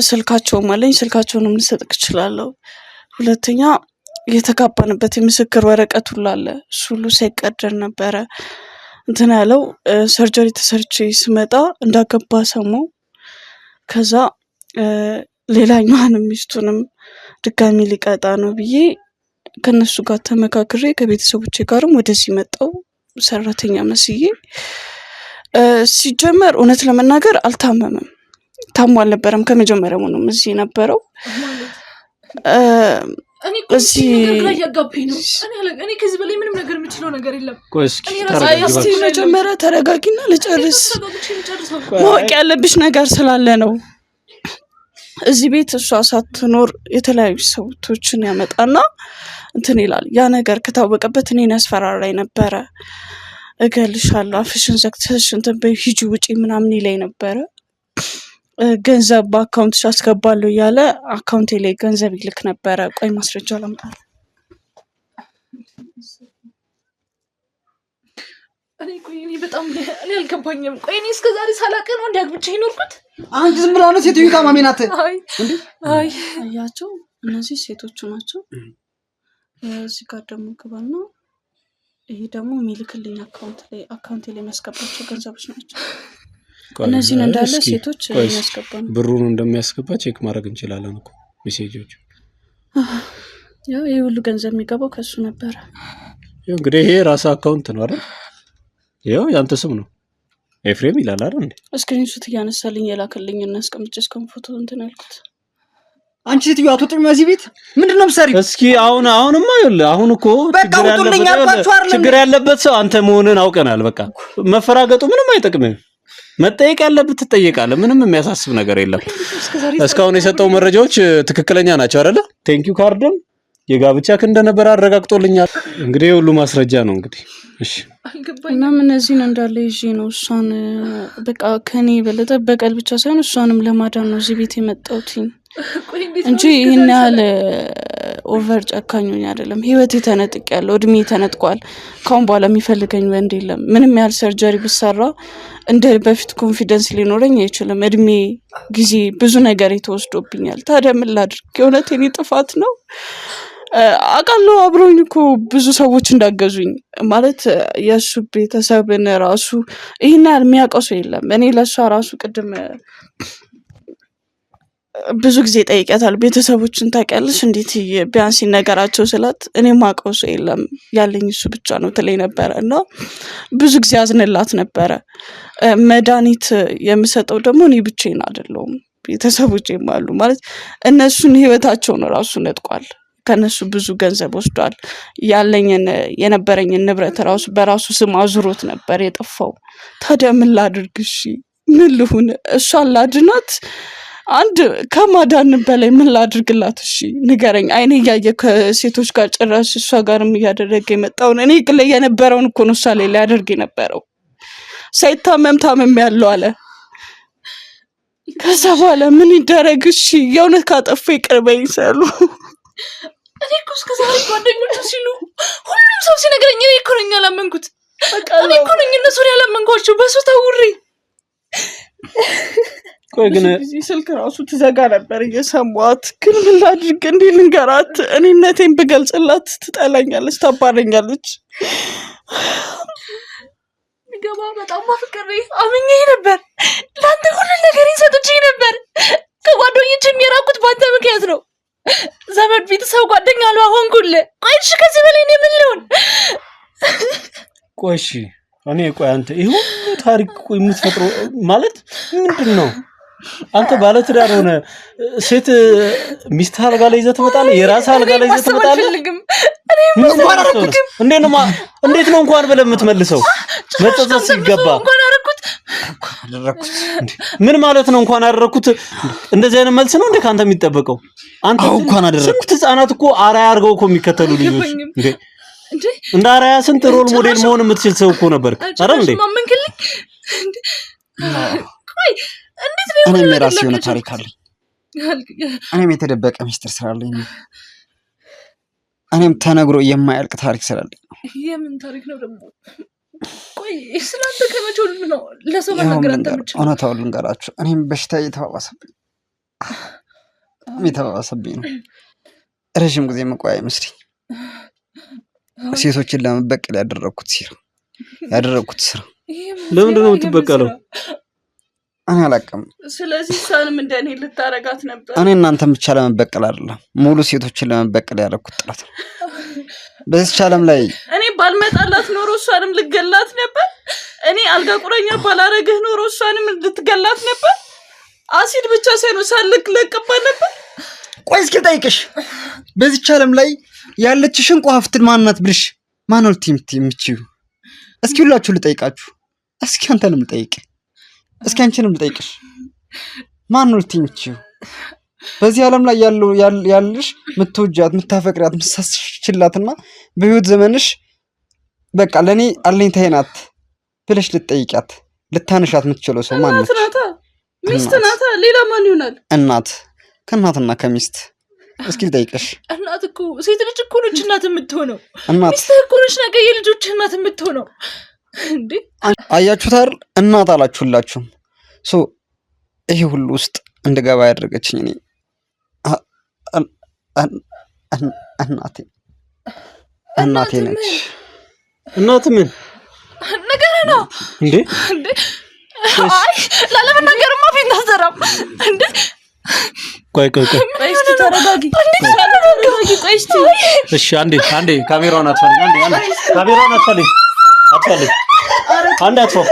ስልካቸውም አለኝ፣ ስልካቸውንም ልሰጥክ እችላለሁ። ሁለተኛ የተጋባንበት የምስክር ወረቀት ሁሉ አለ። እሱ ሁሉ ሳይቀደር ነበረ እንትን ያለው። ሰርጀሪ ተሰርቼ ስመጣ እንዳገባ ሰማሁ። ከዛ ሌላኛዋንም ሚስቱንም ድጋሚ ሊቀጣ ነው ብዬ ከነሱ ጋር ተመካክሬ ከቤተሰቦቼ ጋርም ወደዚህ መጣሁ ሰራተኛ መስዬ። ሲጀመር እውነት ለመናገር አልታመመም፣ ታሞ አልነበረም። ከመጀመሪያው ነው እዚህ ነበረው። እዚህ ነገር ያጋባኝ ነው። እኔ ከዚህ በላይ ምንም ነገር የምችለው ነገር የለም። እስቲ መጀመሪያ ተረጋጊና ልጨርስ። ማወቅ ያለብሽ ነገር ስላለ ነው። እዚህ ቤት እሷ ሳትኖር የተለያዩ ሰዎችን ያመጣና እንትን ይላል። ያ ነገር ከታወቀበት እኔን ያስፈራራኝ ነበረ። እገልሻለሁ፣ አፍሽን ዘግተሽ እንትን በይ፣ ሂጂ ውጪ ምናምን ይለኝ ነበረ። ገንዘብ በአካውንትሽ አስገባለሁ እያለ አካውንቴ ላይ ገንዘብ ይልክ ነበረ። ቆይ ማስረጃ ላምጣል። እኔ በጣም አልገባኝም። ቆይ እኔ እስከዛሬ ሳላውቅ ነው እንዲያግብቼ ይኖርኩት? አንቺ ዝም ብላ ነው ሴትዮ ታማሚ ናት። አይ አያቸው፣ እነዚህ ሴቶቹ ናቸው። እዚህ ጋር ደግሞ ግባና ይሄ ደግሞ የሚልክልኝ አካውንቴ ላይ የሚያስገባቸው ገንዘቦች ናቸው። እነዚህን እንዳለ ሴቶች የሚያስገባው ብሩን እንደሚያስገባ ቼክ ማድረግ እንችላለን እኮ ሜሴጆች። ያው ይሄ ሁሉ ገንዘብ የሚገባው ከሱ ነበረ። ያው እንግዲህ ይሄ ራስ አካውንት ነው አይደል? ያው ያንተ ስም ነው ኤፍሬም ይላል አይደል እንዴ? ስክሪንሾት እያነሳልኝ የላከልኝ እና አስቀምጬ እስከም ፎቶ እንትን ያልኩት። አንቺ ሴትዮ አትወጪም እዚህ ቤት? ምንድነው የምትሰሪው? እስኪ አሁንማ ይኸውልህ፣ አሁን እኮ ችግር ያለበት ሰው አንተ መሆንን አውቀናል። በቃ መፈራገጡ ምንም አይጠቅምም። መጠየቅ ያለበት ትጠየቃለህ። ምንም የሚያሳስብ ነገር የለም። እስካሁን የሰጠው መረጃዎች ትክክለኛ ናቸው አይደለ? ቴንኪው ካርድም የጋብቻክ እንደነበር አረጋግጦልኛል። እንግዲህ ሁሉ ማስረጃ ነው እንግዲህ። እሺ እና ምን እነዚህን እንዳለ ይዤ ነው እሷን በቃ ከኔ በለጠ በቀል ብቻ ሳይሆን እሷንም ለማዳን ነው እዚህ ቤት የመጣሁት እንጂ ይሄን ያህል ኦቨር ጨካኞኝ አይደለም። ህይወቴ ተነጥቄያለሁ፣ እድሜ ተነጥቋል። ካሁን በኋላ የሚፈልገኝ ወንድ የለም። ምንም ያህል ሰርጀሪ ብሰራ እንደ በፊት ኮንፊደንስ ሊኖረኝ አይችልም። እድሜ ጊዜ ብዙ ነገር የተወስዶብኛል። ታዲያ ምን ላድርግ? የእውነት የኔ ጥፋት ነው አውቃለሁ። አብሮኝ እኮ ብዙ ሰዎች እንዳገዙኝ ማለት የእሱ ቤተሰብን ራሱ ይሄን ያህል የሚያውቀው ሰው የለም። እኔ ለእሷ ራሱ ቅድም ብዙ ጊዜ ጠይቂያታለሁ። ቤተሰቦችን ታውቂያለሽ እንዴት ቢያንስ ነገራቸው ስላት እኔ ማውቀው ሰው የለም ያለኝ እሱ ብቻ ነው ትለኝ ነበረ እና ብዙ ጊዜ አዝንላት ነበረ። መድኃኒት የምሰጠው ደግሞ እኔ ብቻዬን አይደለሁም፣ ቤተሰቦቼም አሉ። ማለት እነሱን ህይወታቸውን ራሱ ነጥቋል። ከነሱ ብዙ ገንዘብ ወስዷል። ያለኝን የነበረኝን ንብረት ራሱ በራሱ ስም አዙሮት ነበር የጠፋው። ታዲያ ምን ላድርግ? እሺ ምን ልሁን? እሷን ላድናት? አንድ ከማዳን በላይ ምን ላድርግላት? እሺ ንገረኝ። አይኔ እያየ ከሴቶች ጋር ጭራሽ እሷ ጋርም እያደረገ የመጣውን እኔ ላይ የነበረውን እኮ ነው እሷ ላይ ሊያደርግ የነበረው። ሳይታመም ታመም ያለው አለ። ከዛ በኋላ ምን ይደረግ? እሺ የእውነት ካጠፋ ይቅር በይኝ ሰሉ። እኔ እኮ እስከ ዛሬ ጓደኞቹ ሲሉ ሁሉም ሰው ሲነግረኝ እኔ እኮ ነኝ ያላመንኩት። እኔ እኮ ነኝ እነሱን ያላመንኳቸው በሱ ታውሬ። ቆይ ግን እዚህ ስልክ ራሱ ትዘጋ ነበር እየሰማት። ግን ምን ላድርግ? እንዲህ ልንገራት? እኔነቴን ብገልጽላት ትጠላኛለች፣ ታባረኛለች። ገባ በጣም ማፍቀሬ አምኜ ነበር። ለአንተ ሁሉ ነገር ሰጥቼ ነበር። ከጓደኞችም የራቁት ባንተ ምክንያት ነው። ዘመድ፣ ቤተሰብ፣ ጓደኛ አልባ ሆንኩልህ። ቆይ እሺ ከዚህ በላይ እኔ ምን ልሆን? ቆይ አንተ ይሄ ሁሉ ታሪክ የምትፈጥረው ማለት ምንድን ነው? አንተ ባለ ትዳር ሆነ ሴት ሚስት አልጋ ላይ ይዘህ ትመጣለህ? የራስ አልጋ ላይ ይዘህ ትመጣለህ? እንዴት ነው እንኳን ብለህ የምትመልሰው? መጸጸት ሲገባ ምን ማለት ነው? እንኳን አደረኩት። እንደዚህ አይነት መልስ ነው እንዴ ካንተ የሚጠበቀው? አንተ እንኳን አደረኩት። ስንት ህፃናት እኮ አራያ አድርገው እኮ የሚከተሉ ልጆች እንዴ እንደ አራያ ስንት ሮል ሞዴል መሆን የምትችል ሰው እኮ ነበር አይደል እንዴ? ቆይ እንዴት ነው? እኔም የራሴ የሆነ ታሪክ አለኝ። እኔም የተደበቀ ሚስጥር ስላለኝ እኔም ተነግሮ የማያልቅ ታሪክ ስላለኝ። የምን ታሪክ ነው ደግሞ? ቆይ ስላንተ ከመቼው ነው ለሰው መናገር አንተ ብቻ? እውነታውን ልንገራችሁ፣ እኔም በሽታ የተባባሰብኝ ነው። ረዥም ጊዜ መቆያ አይመስልኝ። ሴቶችን ለመበቀል ያደረኩት ስራ። ለምንድን ነው የምትበቀለው? እኔ አላውቅም። ስለዚህ እሷንም እንደኔ ልታረጋት ነበር። እኔ እናንተን ብቻ ለመበቀል አይደለም፣ ሙሉ ሴቶችን ለመበቀል ያደረኩት ጥረት ነው። በዚህ ዓለም ላይ እኔ ባልመጣላት ኖሮ እሷንም ልገላት ነበር። እኔ አልጋ ቁረኛ ባላረግህ ኖሮ እሷንም ልትገላት ነበር። አሲድ ብቻ ሳይሆን ሳልክ ለቀባል ነበር። ቆይ እስኪ ጠይቅሽ፣ በዚህ ዓለም ላይ ያለችሽን ቋፍትን ማናት ብልሽ ማነው ልትምጪው? እስኪ ሁላችሁ ልጠይቃችሁ። እስኪ አንተንም ልጠይቅ፣ እስኪ አንቺንም ልጠይቅሽ። ማነው ልትምጪው? በዚህ ዓለም ላይ ያለሽ ምትወጃት፣ ምታፈቅሪያት፣ ምሳስችላትና በህይወት ዘመንሽ በቃ ለኔ አለኝታዬ ናት ብለሽ ልትጠይቂያት ልታነሻት የምትችለው ሰው ማን ነች? ሚስት ናታ። ሌላ ማን ይሆናል? እናት። ከእናትና ከሚስት እስኪ ልጠይቅሽ። እናት እኮ ሴት ልጅ እኮ ነች እናት የምትሆነው። ሚስት እኮ ነች ነገ የልጆች እናት የምትሆነው። እንዴ አያችሁት አይደል? እናት አላችሁላችሁም። ይሄ ሁሉ ውስጥ እንድገባ ያደረገችኝ እኔ እናቴ ነች። እናት ምን ነገር ነው እንዴ? አይ ላለመናገርማ ፊት ታዘራም እንዴ? ቆይ እስኪ ተረጋጊ። ቆይ እስኪ እሺ፣ አንዴ ካሜራውን አጥፋልኝ። አንዴ ካሜራውን አጥፋልኝ። አንዴ አጥፋው